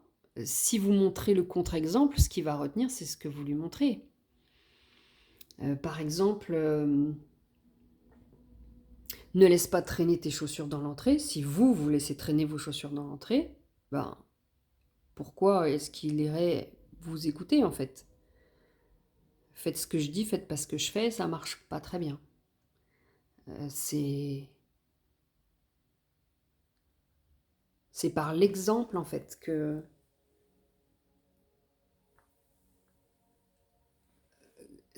Si vous montrez le contre-exemple, ce qu'il va retenir, c'est ce que vous lui montrez. Par exemple, ne laisse pas traîner tes chaussures dans l'entrée. Si vous laissez traîner vos chaussures dans l'entrée, ben, pourquoi est-ce qu'il irait vous écouter en fait? Faites ce que je dis, faites pas ce que je fais, ça marche pas très bien. C'est par l'exemple en fait que...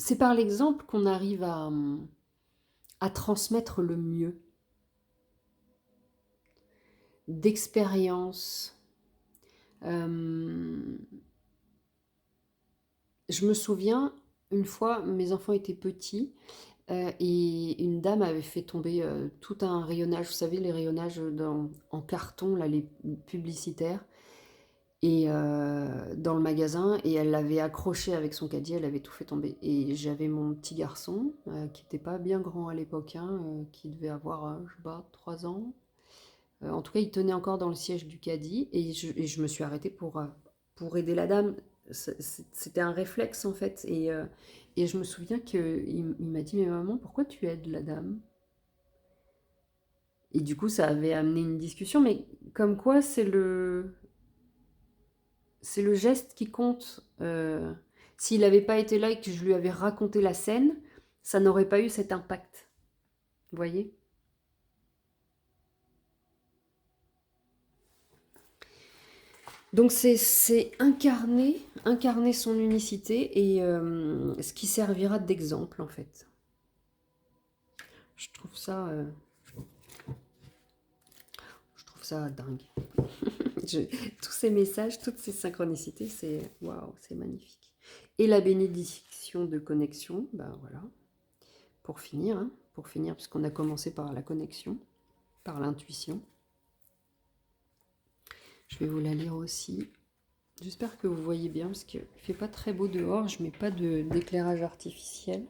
C'est par l'exemple qu'on arrive à transmettre le mieux. D'expérience. Je me souviens, une fois, mes enfants étaient petits et une dame avait fait tomber tout un rayonnage, vous savez, les rayonnages en carton, là, les publicitaires, et dans le magasin, et elle l'avait accroché avec son caddie, elle avait tout fait tomber. Et j'avais mon petit garçon, qui n'était pas bien grand à l'époque, hein, qui devait avoir, je sais pas, 3 ans. En tout cas, il tenait encore dans le siège du caddie, et je me suis arrêtée pour aider la dame. C'était un réflexe en fait. Et je me souviens qu'il m'a dit, mais maman, pourquoi tu aides la dame? Et du coup, ça avait amené une discussion, mais comme quoi c'est le geste qui compte. S'il n'avait pas été là et que je lui avais raconté la scène, ça n'aurait pas eu cet impact. Vous voyez? Donc c'est incarner son unicité et ce qui servira d'exemple en fait. Je trouve ça dingue. Tous ces messages, toutes ces synchronicités, c'est waouh, c'est magnifique. Et la bénédiction de connexion, ben voilà, pour finir, puisqu'on a commencé par la connexion, par l'intuition. Je vais vous la lire aussi. J'espère que vous voyez bien, parce qu'il ne fait pas très beau dehors, je ne mets pas d'éclairage artificiel.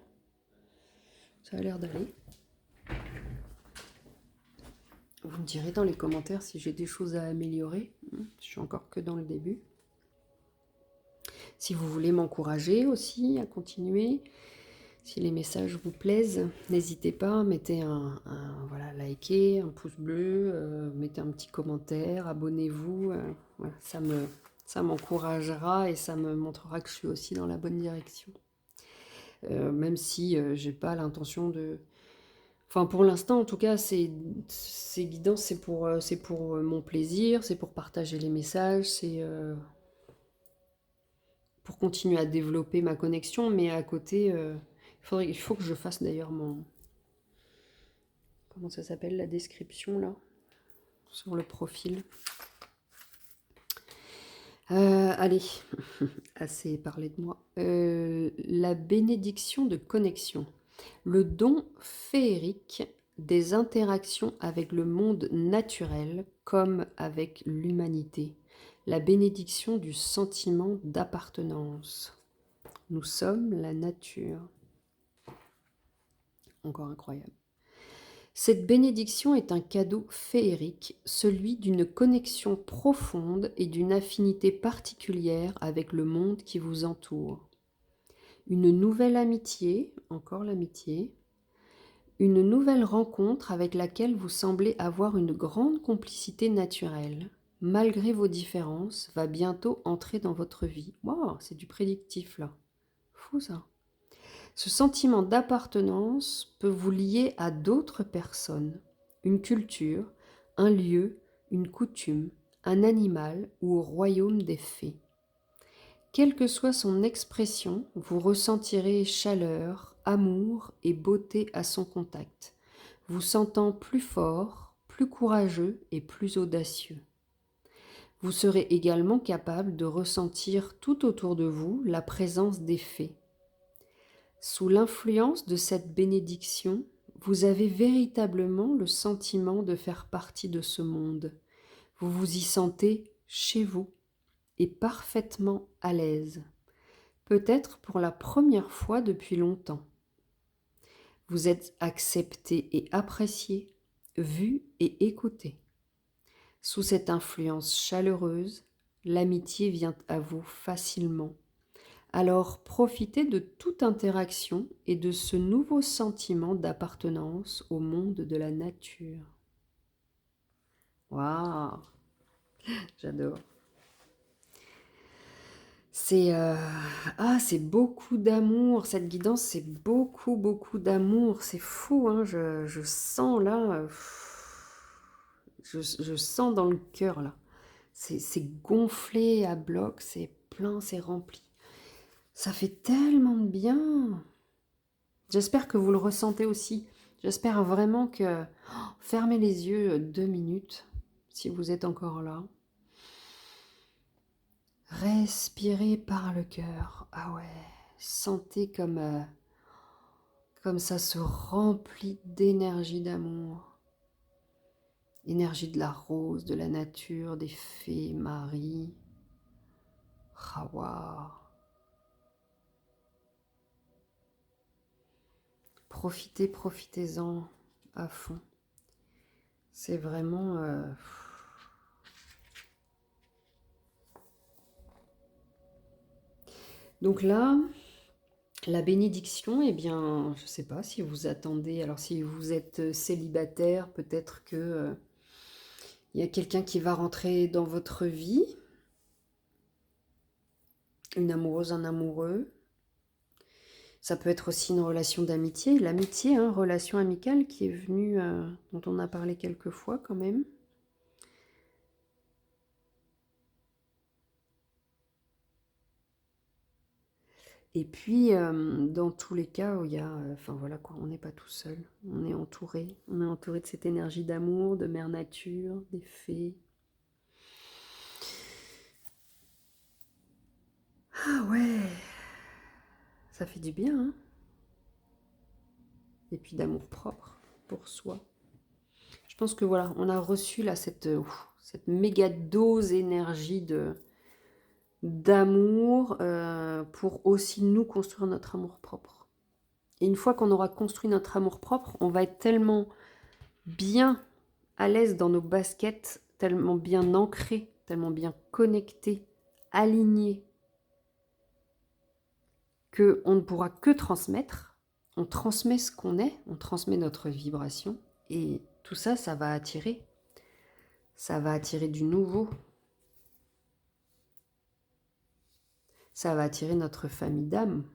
Ça a l'air d'aller. Vous me direz dans les commentaires si j'ai des choses à améliorer. Je suis encore que dans le début. Si vous voulez m'encourager aussi à continuer, si les messages vous plaisent, n'hésitez pas, mettez voilà, likez, un pouce bleu, mettez un petit commentaire, abonnez-vous. Voilà, ça m'encouragera et ça me montrera que je suis aussi dans la bonne direction. Même si j'ai pas l'intention de... Enfin, pour l'instant, en tout cas, ces guidances, c'est pour mon plaisir, c'est pour partager les messages, c'est pour continuer à développer ma connexion, mais à côté, il faut que je fasse d'ailleurs mon... Comment ça s'appelle, la description, là, sur le profil. Allez, assez parlé de moi. La bénédiction de connexion. Le don féerique des interactions avec le monde naturel comme avec l'humanité. La bénédiction du sentiment d'appartenance. Nous sommes la nature. Encore incroyable. Cette bénédiction est un cadeau féerique, celui d'une connexion profonde et d'une affinité particulière avec le monde qui vous entoure. Une nouvelle amitié, encore l'amitié, une nouvelle rencontre avec laquelle vous semblez avoir une grande complicité naturelle, malgré vos différences, va bientôt entrer dans votre vie. Waouh, c'est du prédictif là. Fou ça. Ce sentiment d'appartenance peut vous lier à d'autres personnes, une culture, un lieu, une coutume, un animal ou au royaume des fées. Quelle que soit son expression, vous ressentirez chaleur, amour et beauté à son contact, vous sentant plus fort, plus courageux et plus audacieux. Vous serez également capable de ressentir tout autour de vous la présence des fées. Sous l'influence de cette bénédiction, vous avez véritablement le sentiment de faire partie de ce monde. Vous vous y sentez chez vous et parfaitement à l'aise, peut-être pour la première fois depuis longtemps. Vous êtes accepté et apprécié, vu et écouté. Sous cette influence chaleureuse, l'amitié vient à vous facilement. Alors profitez de toute interaction et de ce nouveau sentiment d'appartenance au monde de la nature. Waouh, j'adore. C'est beaucoup d'amour. Cette guidance, c'est beaucoup, beaucoup d'amour. C'est fou, hein. Je sens là, je sens dans le cœur là. C'est gonflé à bloc, c'est plein, c'est rempli. Ça fait tellement de bien. J'espère que vous le ressentez aussi. J'espère vraiment que... fermez les yeux 2 minutes, si vous êtes encore là. Respirez par le cœur. Ah ouais, sentez comme ça se remplit d'énergie d'amour. Énergie de la rose, de la nature, des fées, Marie. Ah waouh. Profitez, profitez-en à fond. C'est vraiment... Donc là, la bénédiction, eh bien, je ne sais pas si vous attendez, alors si vous êtes célibataire, peut-être que il y a quelqu'un qui va rentrer dans votre vie, une amoureuse, un amoureux. Ça peut être aussi une relation d'amitié, l'amitié, hein, relation amicale qui est venue, dont on a parlé quelques fois quand même. Et puis, dans tous les cas où il y a, enfin voilà quoi, on n'est pas tout seul, on est entouré de cette énergie d'amour, de mère nature, des fées. Ah ouais, ça fait du bien, hein. Et puis d'amour propre pour soi. Je pense que voilà, on a reçu là cette méga dose énergie d'amour pour aussi nous construire notre amour propre. Et une fois qu'on aura construit notre amour propre, on va être tellement bien à l'aise dans nos baskets, tellement bien ancrés, tellement bien connectés, alignés, qu'on ne pourra que transmettre. On transmet ce qu'on est, on transmet notre vibration, et tout ça, ça va attirer. Ça va attirer du nouveau. Ça va attirer notre famille d'âme.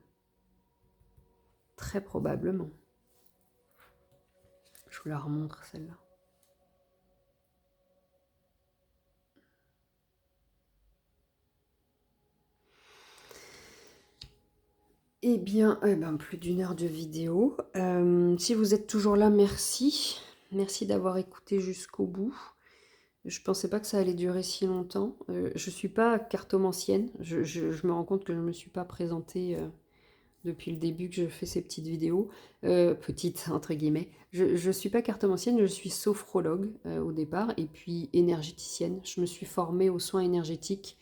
Très probablement. Je vous la remontre celle-là. Eh bien, plus d'1 heure de vidéo. Si vous êtes toujours là, merci. Merci d'avoir écouté jusqu'au bout. Je ne pensais pas que ça allait durer si longtemps. Je ne suis pas cartomancienne. Je me rends compte que je ne me suis pas présentée depuis le début que je fais ces petites vidéos. Petites, entre guillemets. Je ne suis pas cartomancienne, je suis sophrologue au départ. Et puis énergéticienne. Je me suis formée aux soins énergétiques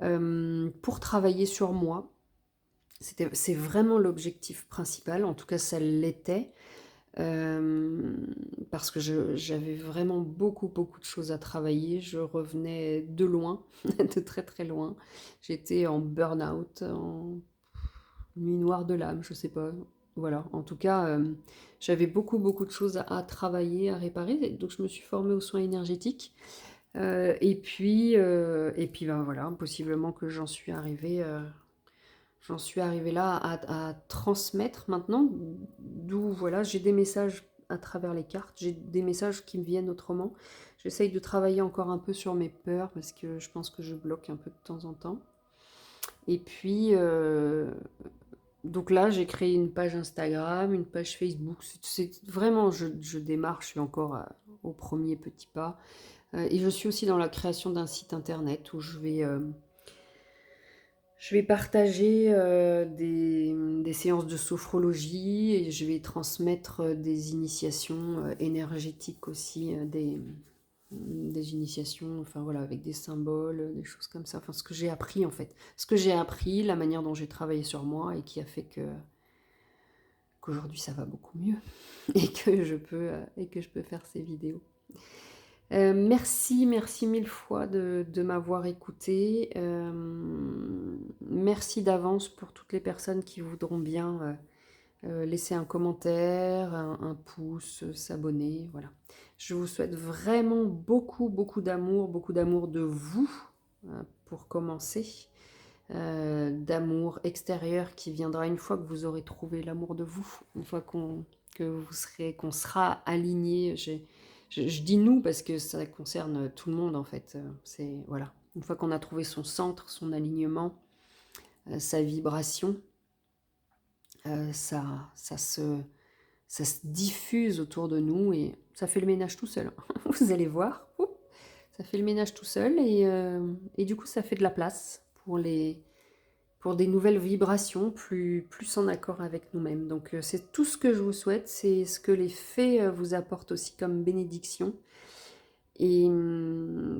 pour travailler sur moi. C'est vraiment l'objectif principal, en tout cas ça l'était, parce que j'avais vraiment beaucoup, beaucoup de choses à travailler. Je revenais de loin, de très très loin. J'étais en burn-out, en nuit noire de l'âme, je sais pas. Voilà, en tout cas, j'avais beaucoup, beaucoup de choses à travailler, à réparer. Donc je me suis formée aux soins énergétiques. Ben voilà, possiblement que j'en suis arrivée là à transmettre maintenant, d'où voilà, j'ai des messages à travers les cartes, j'ai des messages qui me viennent autrement. J'essaye de travailler encore un peu sur mes peurs parce que je pense que je bloque un peu de temps en temps. Et puis, donc là, j'ai créé une page Instagram, une page Facebook. C'est vraiment, je démarre, je suis encore au premier petit pas. Et je suis aussi dans la création d'un site internet où Je vais partager des séances de sophrologie et je vais transmettre des initiations énergétiques aussi, des initiations, enfin voilà, avec des symboles, des choses comme ça. Enfin, ce que j'ai appris en fait. Ce que j'ai appris, la manière dont j'ai travaillé sur moi et qui a fait qu'aujourd'hui ça va beaucoup mieux et que je peux faire ces vidéos. Merci, merci mille fois de m'avoir écouté. Merci d'avance pour toutes les personnes qui voudront bien laisser un commentaire, un pouce, s'abonner, voilà. Je vous souhaite vraiment beaucoup, beaucoup d'amour de vous, pour commencer. D'amour extérieur qui viendra une fois que vous aurez trouvé l'amour de vous, une fois qu'on sera aligné. Je dis nous parce que ça concerne tout le monde en fait. C'est voilà, une fois qu'on a trouvé son centre, son alignement, sa vibration, ça se diffuse autour de nous et ça fait le ménage tout seul. Vous allez voir, ça fait le ménage tout seul et du coup ça fait de la place pour des nouvelles vibrations plus en accord avec nous-mêmes. Donc c'est tout ce que je vous souhaite, c'est ce que les fées vous apportent aussi comme bénédiction. Et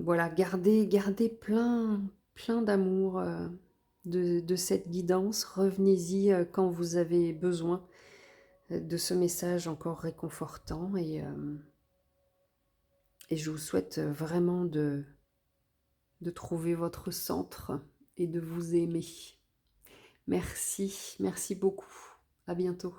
voilà, gardez plein d'amour de cette guidance. Revenez-y quand vous avez besoin de ce message encore réconfortant. Et je vous souhaite vraiment de trouver votre centre et de vous aimer. Merci, merci beaucoup. À bientôt.